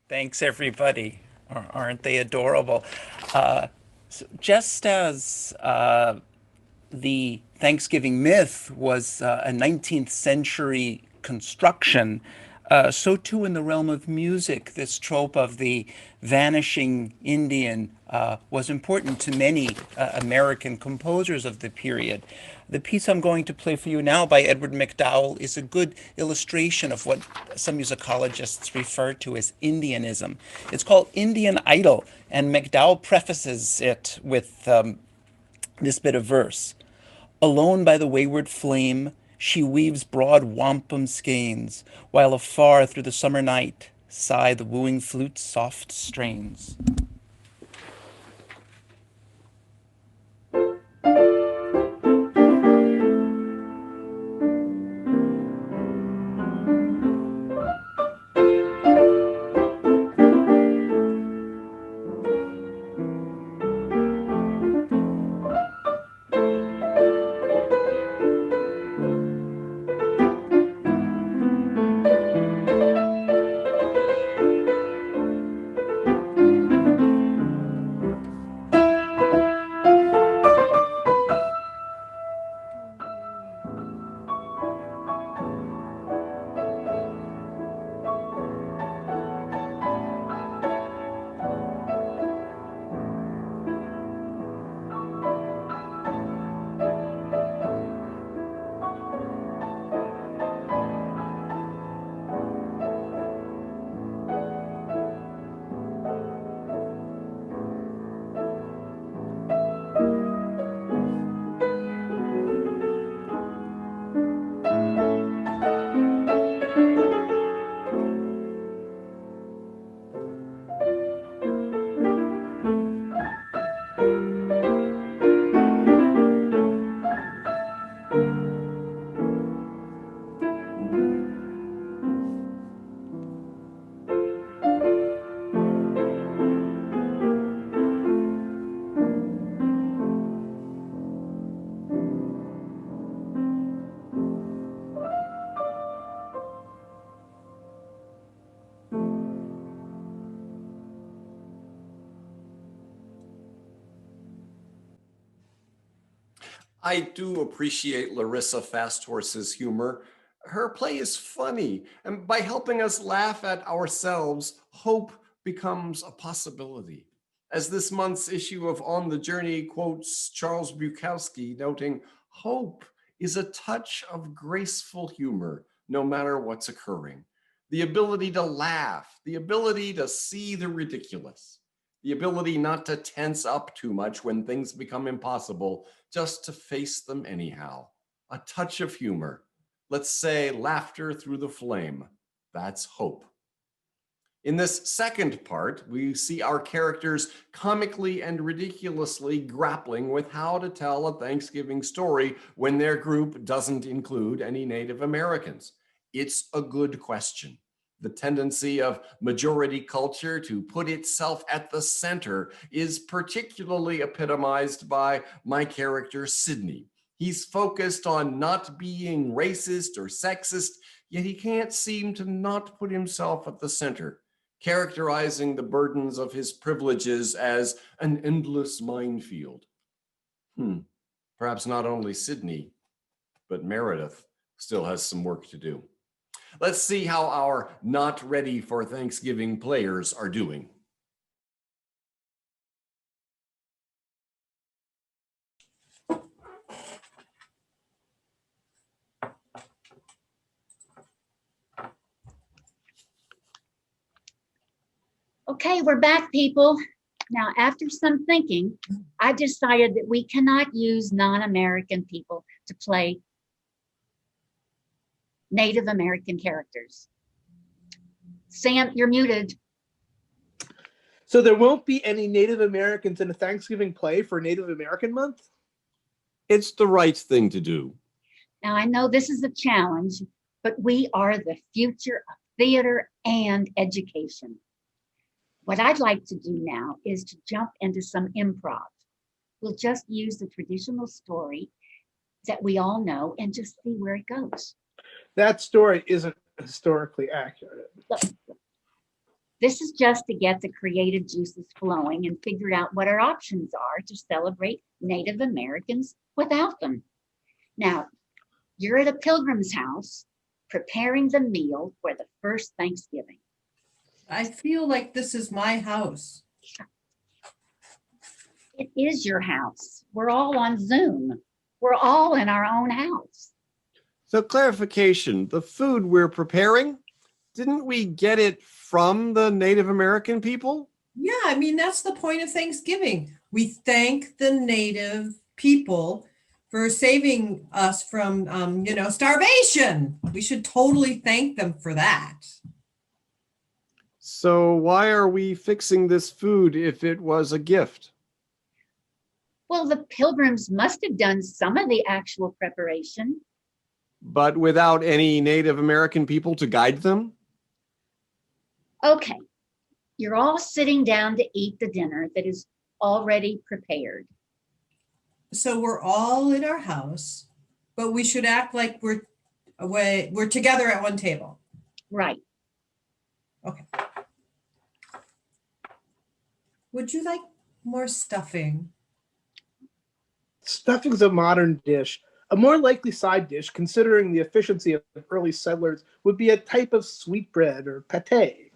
Thanks, everybody. Aren't they adorable? So just as the Thanksgiving myth was a 19th century construction, so too in the realm of music, this trope of the vanishing Indian was important to many American composers of the period. The piece I'm going to play for you now by Edward MacDowell is a good illustration of what some musicologists refer to as Indianism. It's called Indian Idol, and MacDowell prefaces it with this bit of verse. Alone by the wayward flame, she weaves broad wampum skeins, while afar through the summer night sigh the wooing flute's soft strains. I do appreciate Larissa Fasthorse's humor. Her play is funny, and by helping us laugh at ourselves, hope becomes a possibility. As this month's issue of On the Journey quotes Charles Bukowski, noting, hope is a touch of graceful humor, no matter what's occurring. The ability to laugh, the ability to see the ridiculous, the ability not to tense up too much when things become impossible, just to face them anyhow. A touch of humor. Let's say laughter through the flame. That's hope. In this second part, we see our characters comically and ridiculously grappling with how to tell a Thanksgiving story when their group doesn't include any Native Americans. It's a good question. The tendency of majority culture to put itself at the center is particularly epitomized by my character, Sydney. He's focused on not being racist or sexist, yet he can't seem to not put himself at the center, characterizing the burdens of his privileges as an endless minefield. Perhaps not only Sydney, but Meredith still has some work to do. Let's see how our not ready for Thanksgiving players are doing. Okay, we're back, people. Now, after some thinking, I decided that we cannot use non-American people to play Native American characters. Sam, you're muted. So there won't be any Native Americans in a Thanksgiving play for Native American Month? It's the right thing to do. Now, I know this is a challenge, but we are the future of theater and education. What I'd like to do now is to jump into some improv. We'll just use the traditional story that we all know and just see where it goes. That story isn't historically accurate. Look, this is just to get the creative juices flowing and figure out what our options are to celebrate Native Americans without them. Now, you're at a Pilgrim's house preparing the meal for the first Thanksgiving. I feel like this is my house. It is your house. We're all on Zoom. We're all in our own house. So clarification, the food we're preparing, didn't we get it from the Native American people? Yeah, I mean, that's the point of Thanksgiving. We thank the Native people for saving us from, starvation. We should totally thank them for that. So why are we fixing this food if it was a gift? Well, the Pilgrims must have done some of the actual preparation. But without any Native American people to guide them? Okay, you're all sitting down to eat the dinner that is already prepared. So we're all in our house, but we should act like we're together at one table. Right. Okay. Would you like more stuffing? Stuffing's a modern dish. A more likely side dish, considering the efficiency of early settlers, would be a type of sweetbread or pate.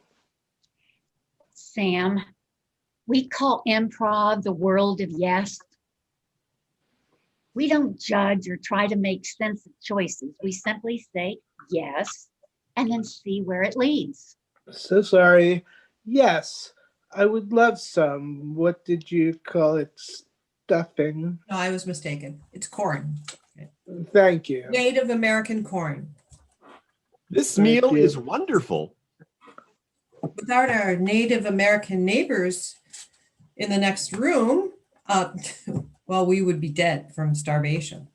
Sam, we call improv the world of yes. We don't judge or try to make sense of choices. We simply say yes and then see where it leads. So sorry. Yes, I would love some. What did you call it? Stuffing. No, I was mistaken. It's corn. Thank you. Native American corn. This Thank meal you. is wonderful. Without our Native American neighbors in the next room, well, we would be dead from starvation.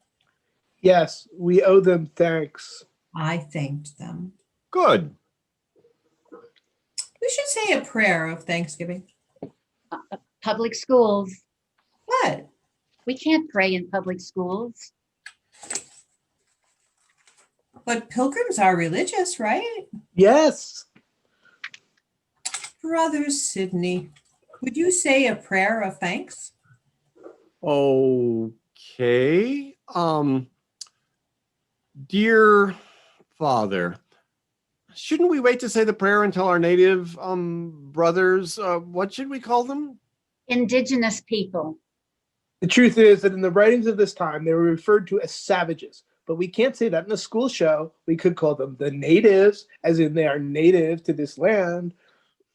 Yes, we owe them thanks. I thanked them. Good. We should say a prayer of Thanksgiving. Public schools. What? We can't pray in public schools. But pilgrims are religious, right? Yes. Brother Sidney, would you say a prayer of thanks? Okay. Dear Father, shouldn't we wait to say the prayer until our native brothers, what should we call them? Indigenous people. The truth is that in the writings of this time, they were referred to as savages, but we can't say that in a school show. We could call them the natives, as in they are native to this land.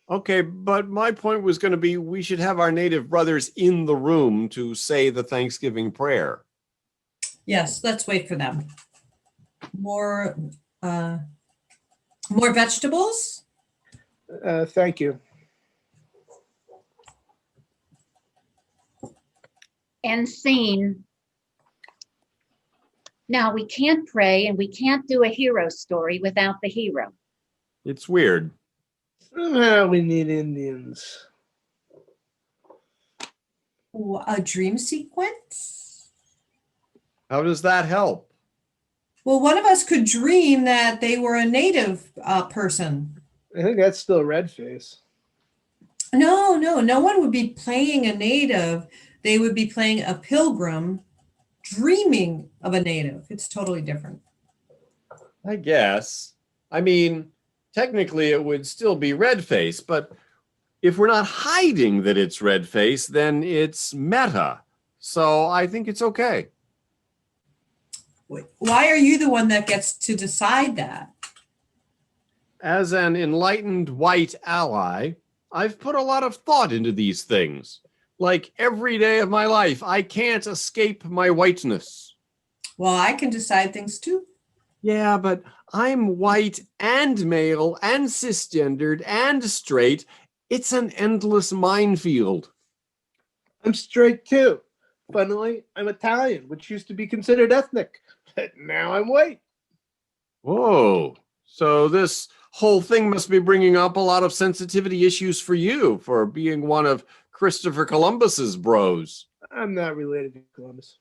Okay, but my point was going to be we should have our native brothers in the room to say the Thanksgiving prayer. Yes, let's wait for them. More vegetables? Thank you. And scene. Now, we can't pray and we can't do a hero story without the hero. It's weird. Somehow we need Indians. A dream sequence? How does that help? Well, one of us could dream that they were a native person. I think that's still red face. No one would be playing a native. They would be playing a pilgrim dreaming of a native. It's totally different. I guess. I mean, technically it would still be red face, but if we're not hiding that it's red face, then it's meta. So I think it's okay. Why are you the one that gets to decide that? As an enlightened white ally, I've put a lot of thought into these things. Like every day of my life, I can't escape my whiteness. Well, I can decide things too. Yeah, but I'm white and male and cisgendered and straight. It's an endless minefield. I'm straight too. Funnily, I'm Italian, which used to be considered ethnic, but now I'm white. Whoa. So this whole thing must be bringing up a lot of sensitivity issues for you, for being one of Christopher Columbus's bros. I'm not related to Columbus.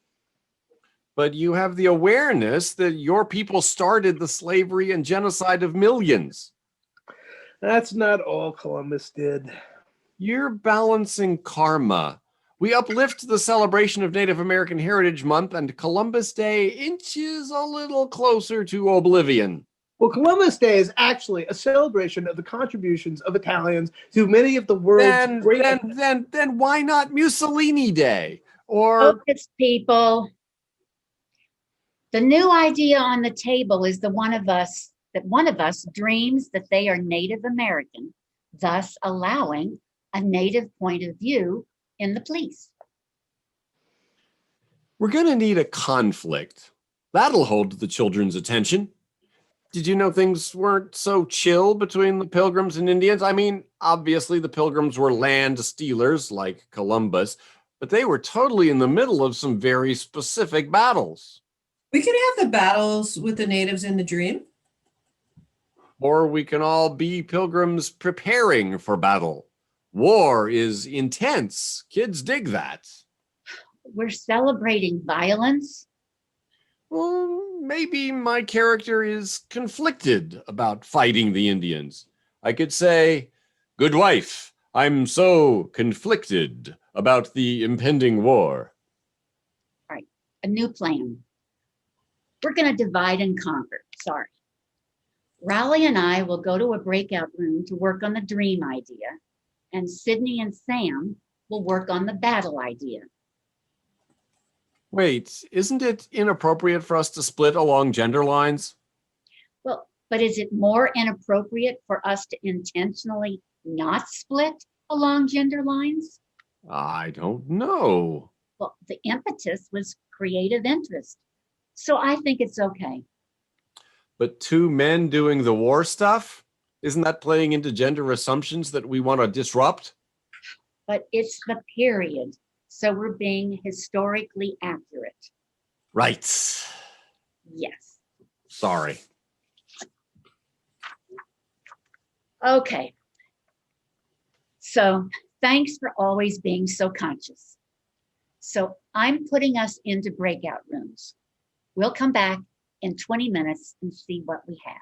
But you have the awareness that your people started the slavery and genocide of millions. That's not all Columbus did. You're balancing karma. We uplift the celebration of Native American Heritage Month, and Columbus Day inches a little closer to oblivion. Well, Columbus Day is actually a celebration of the contributions of Italians to many of the world's great... Then why not Mussolini Day? Or Focus, people. The new idea on the table is that one of us dreams that they are Native American, thus allowing a Native point of view in the police. we're going to need a conflict. That'll hold the children's attention. Did you know things weren't so chill between the Pilgrims and Indians? I mean, obviously the Pilgrims were land stealers like Columbus, but they were totally in the middle of some very specific battles. We can have the battles with the natives in the dream. Or we can all be Pilgrims preparing for battle. War is intense. Kids dig that. We're celebrating violence. Well, maybe my character is conflicted about fighting the Indians. I could say, "Good wife, I'm so conflicted about the impending war." All right, a new plan. We're going to divide and conquer. Sorry. Raleigh and I will go to a breakout room to work on the dream idea, and Sydney and Sam will work on the battle idea. Wait, isn't it inappropriate for us to split along gender lines? Well, but is it more inappropriate for us to intentionally not split along gender lines? I don't know. Well, the impetus was creative interest. So I think it's okay. But two men doing the war stuff? Isn't that playing into gender assumptions that we want to disrupt? But it's the period. So we're being historically accurate. Right. Yes. Sorry. Okay. So thanks for always being so conscious. So I'm putting us into breakout rooms. We'll come back in 20 minutes and see what we have.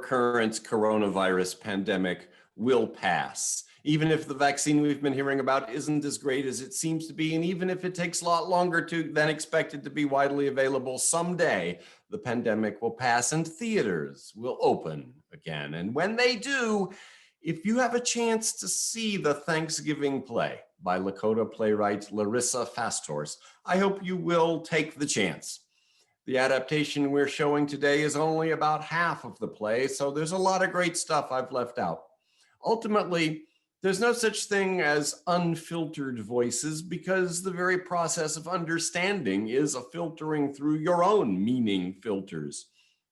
current coronavirus pandemic will pass. Even if the vaccine we've been hearing about isn't as great as it seems to be, and even if it takes a lot longer than expected to be widely available, someday the pandemic will pass and theaters will open again. And when they do, if you have a chance to see the Thanksgiving play by Lakota playwright Larissa Fasthorse, I hope you will take the chance. The adaptation we're showing today is only about half of the play, so there's a lot of great stuff I've left out. Ultimately, there's no such thing as unfiltered voices because the very process of understanding is a filtering through your own meaning filters.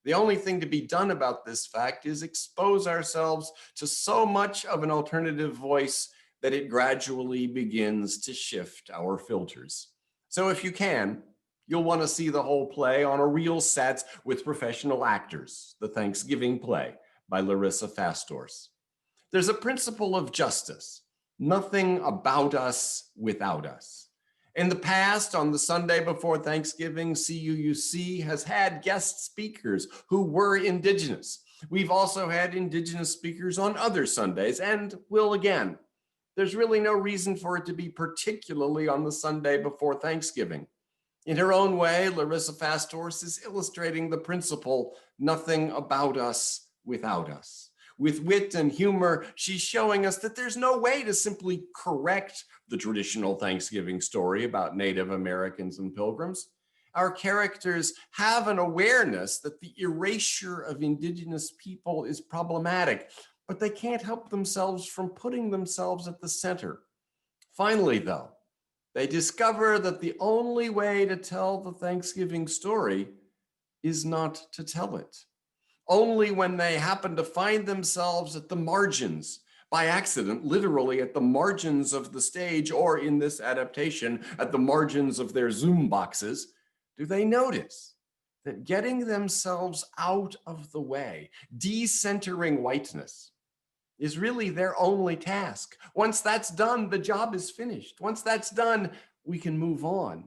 The only thing to be done about this fact is expose ourselves to so much of an alternative voice that it gradually begins to shift our filters. So if you can, you'll want to see the whole play on a real set with professional actors, The Thanksgiving Play by Larissa Fasthorse. There's a principle of justice, nothing about us without us. In the past, on the Sunday before Thanksgiving, CUUC has had guest speakers who were Indigenous. We've also had Indigenous speakers on other Sundays and will again. There's really no reason for it to be particularly on the Sunday before Thanksgiving. In her own way, Larissa Fasthorse is illustrating the principle, nothing about us without us. With wit and humor, she's showing us that there's no way to simply correct the traditional Thanksgiving story about Native Americans and Pilgrims. Our characters have an awareness that the erasure of Indigenous people is problematic, but they can't help themselves from putting themselves at the center. Finally, though, they discover that the only way to tell the Thanksgiving story is not to tell it. Only when they happen to find themselves at the margins, by accident, literally at the margins of the stage, or in this adaptation, at the margins of their Zoom boxes, do they notice that getting themselves out of the way, decentering whiteness, is really their only task. Once that's done, the job is finished. Once that's done, we can move on.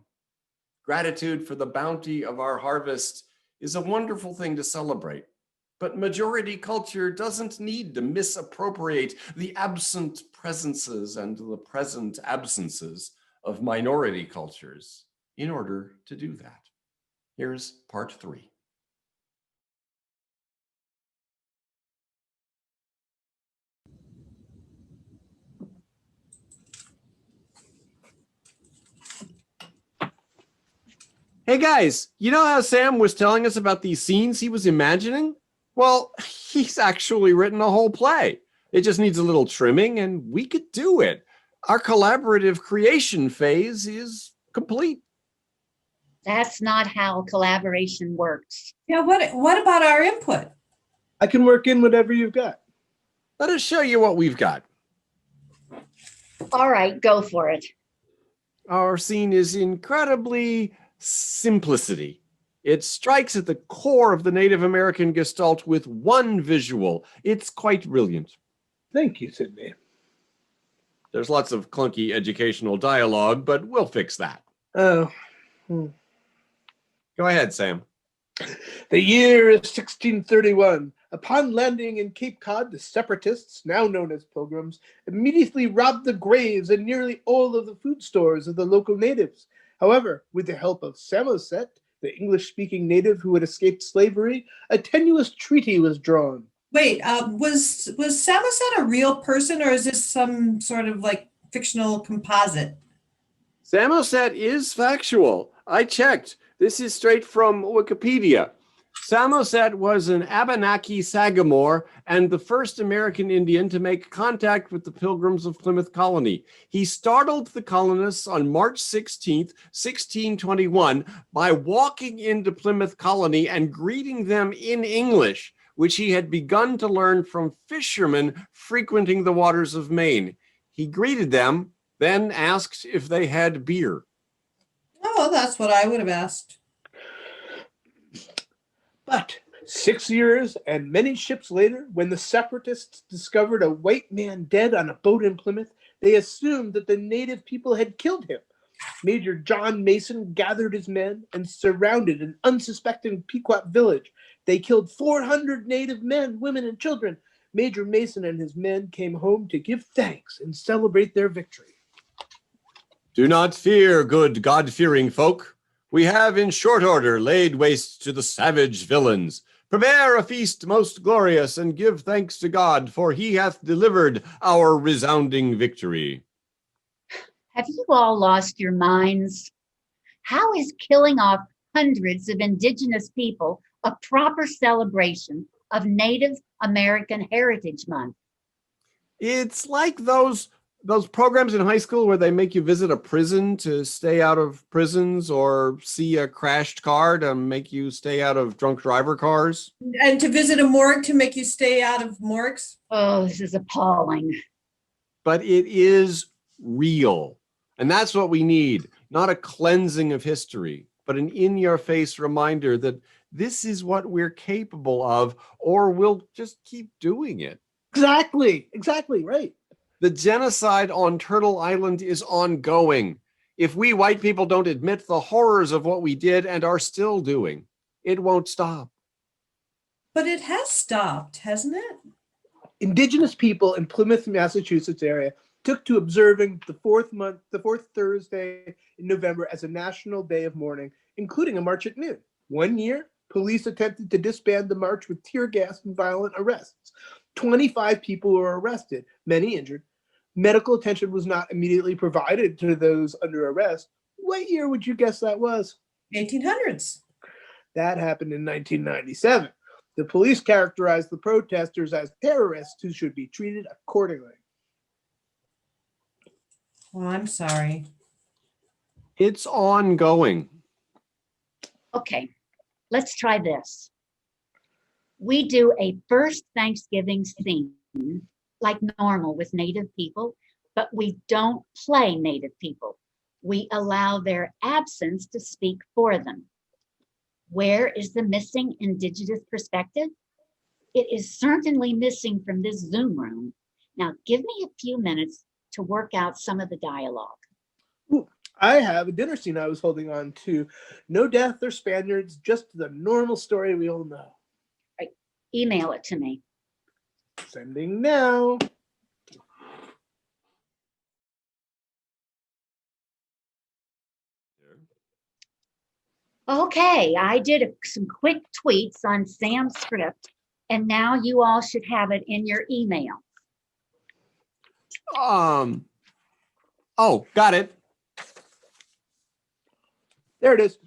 Gratitude for the bounty of our harvest is a wonderful thing to celebrate. But majority culture doesn't need to misappropriate the absent presences and the present absences of minority cultures in order to do that. Here's part 3. Hey guys, you know how Sam was telling us about these scenes he was imagining? Well, he's actually written a whole play. It just needs a little trimming and we could do it. Our collaborative creation phase is complete. That's not how collaboration works. Yeah, what about our input? I can work in whatever you've got. Let us show you what we've got. All right, go for it. Our scene is incredibly simplicity. It strikes at the core of the Native American gestalt with one visual. It's quite brilliant. Thank you, Sydney. There's lots of clunky educational dialogue, but we'll fix that. Oh. Go ahead, Sam. The year is 1631. Upon landing in Cape Cod, the separatists, now known as Pilgrims, immediately robbed the graves and nearly all of the food stores of the local natives. However, with the help of Samoset, the English-speaking native who had escaped slavery, a tenuous treaty was drawn. Wait, was Samoset a real person, or is this some sort of like fictional composite? Samoset is factual. I checked. This is straight from Wikipedia. Samoset was an Abenaki Sagamore and the first American Indian to make contact with the Pilgrims of Plymouth Colony. He startled the colonists on March 16th, 1621, by walking into Plymouth Colony and greeting them in English, which he had begun to learn from fishermen frequenting the waters of Maine. He greeted them, then asked if they had beer. Oh, that's what I would have asked. But 6 years and many ships later, when the separatists discovered a white man dead on a boat in Plymouth, they assumed that the native people had killed him. Major John Mason gathered his men and surrounded an unsuspecting Pequot village. They killed 400 Native men, women, and children. Major Mason and his men came home to give thanks and celebrate their victory. Do not fear, good God-fearing folk. We have in short order laid waste to the savage villains. Prepare a feast most glorious, and give thanks to God, for he hath delivered our resounding victory. Have you all lost your minds? How is killing off hundreds of indigenous people a proper celebration of Native American Heritage Month? It's like those programs in high school where they make you visit a prison to stay out of prisons, or see a crashed car to make you stay out of drunk driver cars. And to visit a morgue to make you stay out of morgues. Oh, this is appalling. But it is real. And that's what we need. Not a cleansing of history, but an in-your-face reminder that this is what we're capable of, or we'll just keep doing it. Exactly, right. The genocide on Turtle Island is ongoing. If we white people don't admit the horrors of what we did and are still doing, it won't stop. But it has stopped, hasn't it? Indigenous people in Plymouth, Massachusetts area took to observing the fourth Thursday in November as a national day of mourning, including a march at noon. One year, police attempted to disband the march with tear gas and violent arrests. 25 people were arrested, many injured. Medical attention was not immediately provided to those under arrest. What year would you guess that was? 1800s. That happened in 1997. The police characterized the protesters as terrorists who should be treated accordingly. Oh, I'm sorry. It's ongoing. Okay, let's try this. We do a first Thanksgiving scene like normal with Native people, but we don't play Native people. We allow their absence to speak for them. Where is the missing Indigenous perspective? It is certainly missing from this Zoom room. Now give me a few minutes to work out some of the dialogue. Ooh, I have a dinner scene I was holding on to. No death or Spaniards, just the normal story we all know. Right. Email it to me. Sending now. Okay, I did some quick tweets on Sam's script, and now you all should have it in your email. Oh, got it. There it is.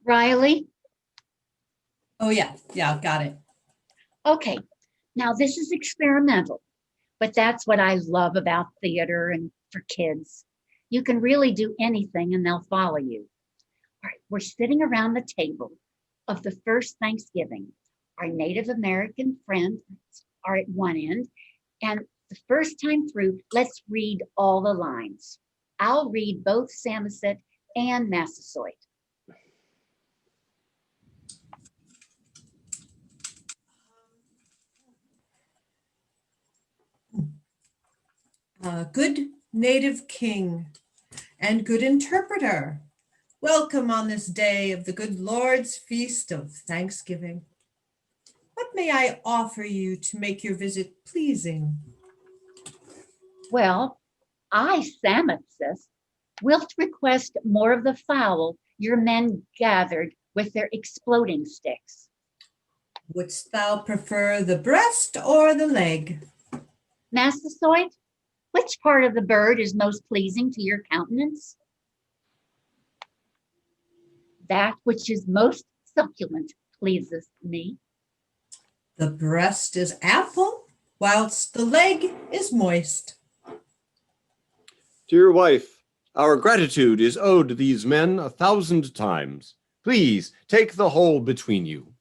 Riley? Oh, yeah, got it. Okay, now this is experimental, but that's what I love about theater and for kids. You can really do anything and they'll follow you. All right, we're sitting around the table of the first Thanksgiving. Our Native American friends are at one end, and the first time through, let's read all the lines. I'll read both Samoset and Massasoit. Good native king and good interpreter, welcome on this day of the good Lord's feast of Thanksgiving. What may I offer you to make your visit pleasing? Well, I, Samoset, wilt request more of the fowl your men gathered with their exploding sticks. Wouldst thou prefer the breast or the leg? Massasoit, which part of the bird is most pleasing to your countenance? That which is most succulent pleases me. The breast is ample, whilst the leg is moist. Dear wife, our gratitude is owed to these men 1,000 times. Please take the whole between you.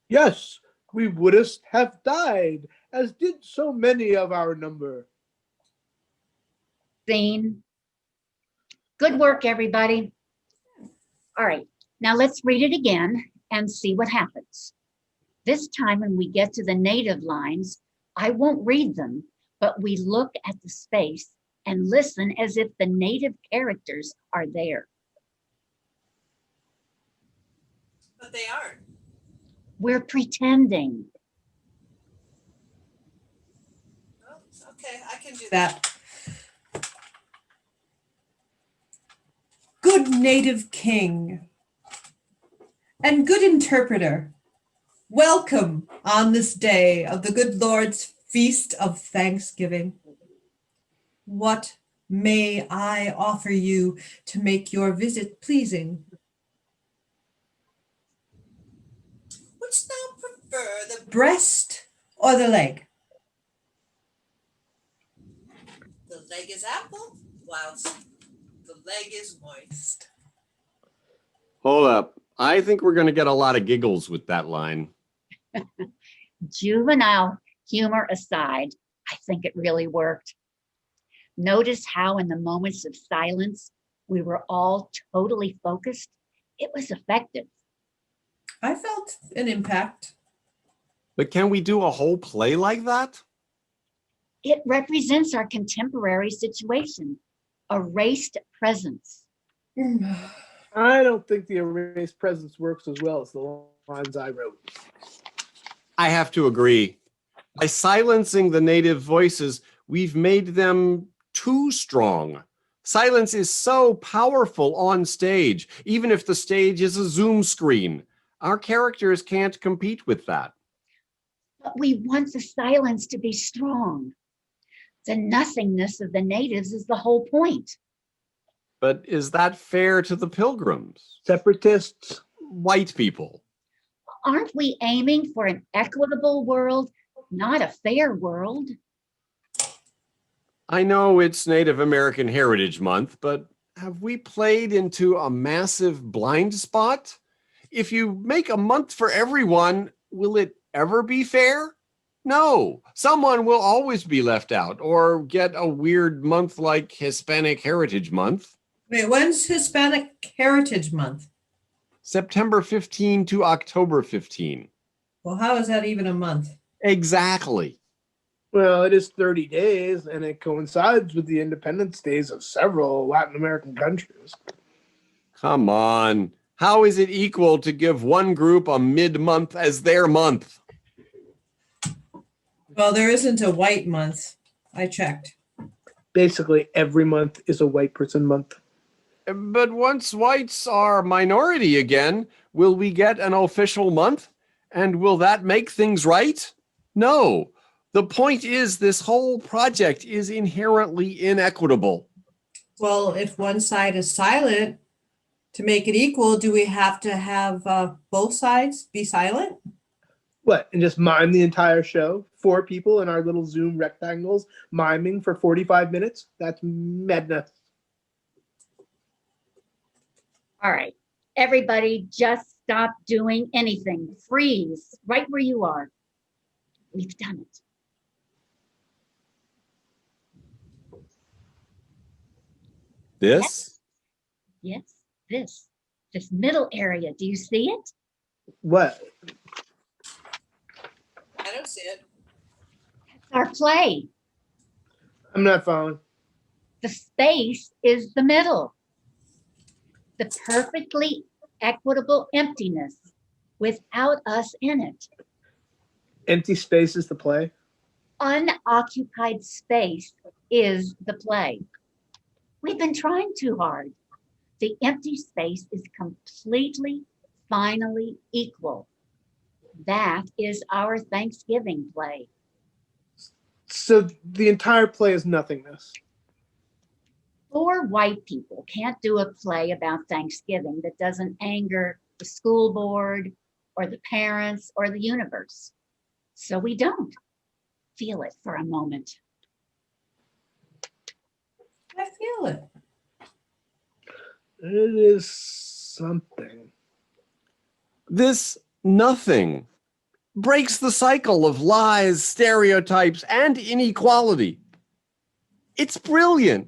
Yes, we wouldst have died, as did so many of our number. Scene. Good work, everybody. All right, now let's read it again and see what happens. This time when we get to the native lines, I won't read them, but we look at the space and listen as if the native characters are there. But they aren't. We're pretending. Okay, I can do that. Good native king and good interpreter, welcome on this day of the good Lord's feast of Thanksgiving. What may I offer you to make your visit pleasing? Which thou prefer, the breast or the leg? The leg is ample, whilst the leg is moist. Hold up. I think we're going to get a lot of giggles with that line. Juvenile humor aside, I think it really worked. Notice how in the moments of silence, we were all totally focused. It was effective. I felt an impact. But can we do a whole play like that? It represents our contemporary situation, erased presence. I don't think the erased presence works as well as the lines I wrote. I have to agree. By silencing the native voices, we've made them too strong. Silence is so powerful on stage, even if the stage is a Zoom screen. Our characters can't compete with that. But we want the silence to be strong. The nothingness of the natives is the whole point. But is that fair to the Pilgrims? Separatists? White people. Aren't we aiming for an equitable world, not a fair world? I know it's Native American Heritage Month, but have we played into a massive blind spot? If you make a month for everyone, will it ever be fair? No, someone will always be left out or get a weird month like Hispanic Heritage Month. Wait, when's Hispanic Heritage Month? September 15 to October 15. Well, how is that even a month? Exactly. Well, it is 30 days, and it coincides with the independence days of several Latin American countries. Come on. How is it equal to give one group a mid-month as their month? Well, there isn't a white month. I checked. Basically, every month is a white person month. But once whites are minority again, will we get an official month? And will that make things right? No. The point is this whole project is inherently inequitable. Well, if one side is silent, to make it equal, do we have to have both sides be silent? What, and just mime the entire show? 4 people in our little Zoom rectangles miming for 45 minutes? That's madness. All right, everybody just stop doing anything. Freeze right where you are. We've done it. This? Yes, this middle area. Do you see it? What? I don't see it. It's our play. I'm not following. The space is the middle. The perfectly equitable emptiness without us in it. Empty space is the play? Unoccupied space is the play. We've been trying too hard. The empty space is completely, finally equal. That is our Thanksgiving play. So the entire play is nothingness. 4 white people can't do a play about Thanksgiving that doesn't anger the school board or the parents or the universe. So we don't. Feel it for a moment. I feel it. It is something. This nothing breaks the cycle of lies, stereotypes, and inequality. It's brilliant.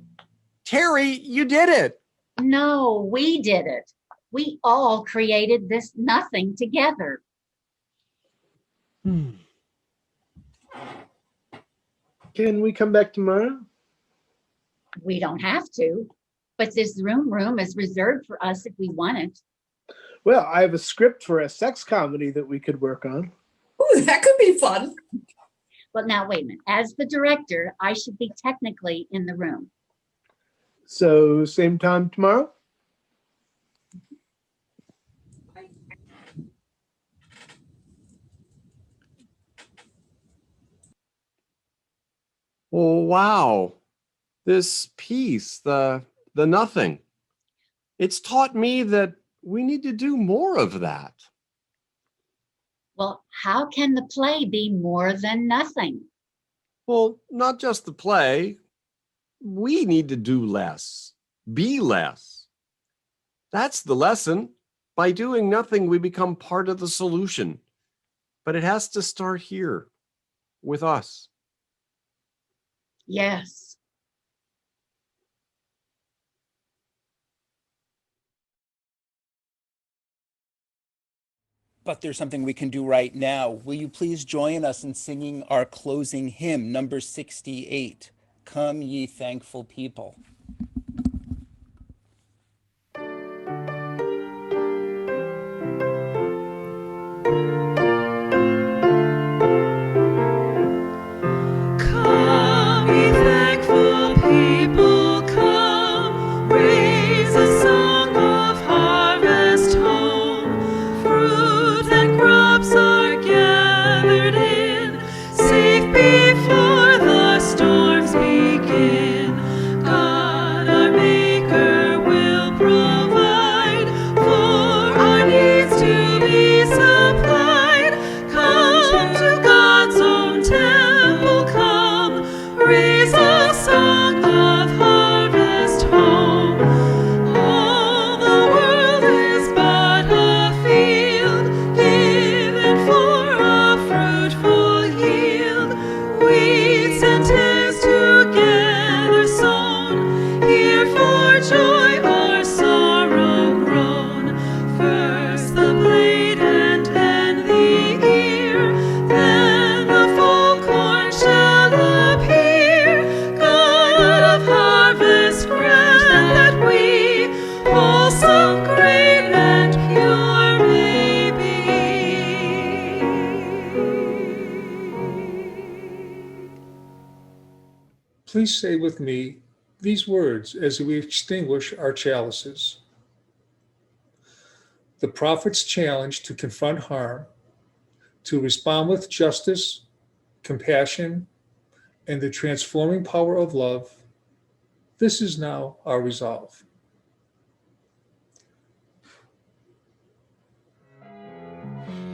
Terry, you did it. No, we did it. We all created this nothing together. Can we come back tomorrow? We don't have to, but this room is reserved for us if we want it. Well, I have a script for a sex comedy that we could work on. Ooh, that could be fun. Well, now, wait a minute. As the director, I should be technically in the room. So same time tomorrow? Oh, wow. This piece, the nothing. It's taught me that we need to do more of that. Well, how can the play be more than nothing? Well, not just the play. We need to do less, be less. That's the lesson. By doing nothing, we become part of the solution. But it has to start here with us. Yes. But there's something we can do right now. Will you please join us in singing our closing hymn, number 68, Come Ye Thankful People. Come, ye thankful people, come, raise a song of harvest home. Fruit and crops are gathered in, safe before the storms begin. God, our Maker, will provide for our needs to be supplied. Come to God's own temple, come, raise a song of harvest home. All the world is but a field, given for a fruitful yield. Weeds and tares together sown, here for joy or sorrow grown. First the blade and then the ear, then the full corn shall appear. God of harvest, grant that we wholesome, great, and pure may be. Please say with me these words as we extinguish our chalices. The prophet's challenge to confront harm, to respond with justice, compassion, and the transforming power of love. This is now our resolve.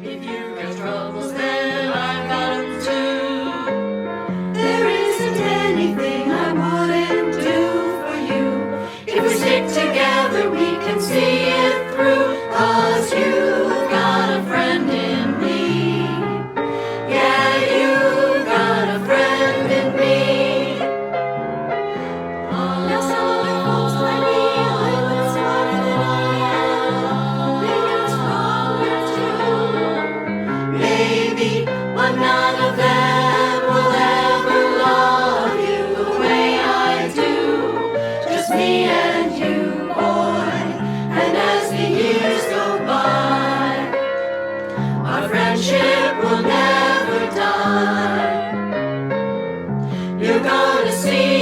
If you got troubles, then I've got 'em too. There isn't anything I wouldn't do for you. If we stick together, we can see it through. 'Cause you've got a friend in me. Yeah, you've got a friend in me. Now some of you folks might be a little bit smarter than I am. Maybe you're stronger too. Maybe, but none of them will ever love you the way I do. Just me and you, boy. And as the years go by, our friendship will never die. You're gonna see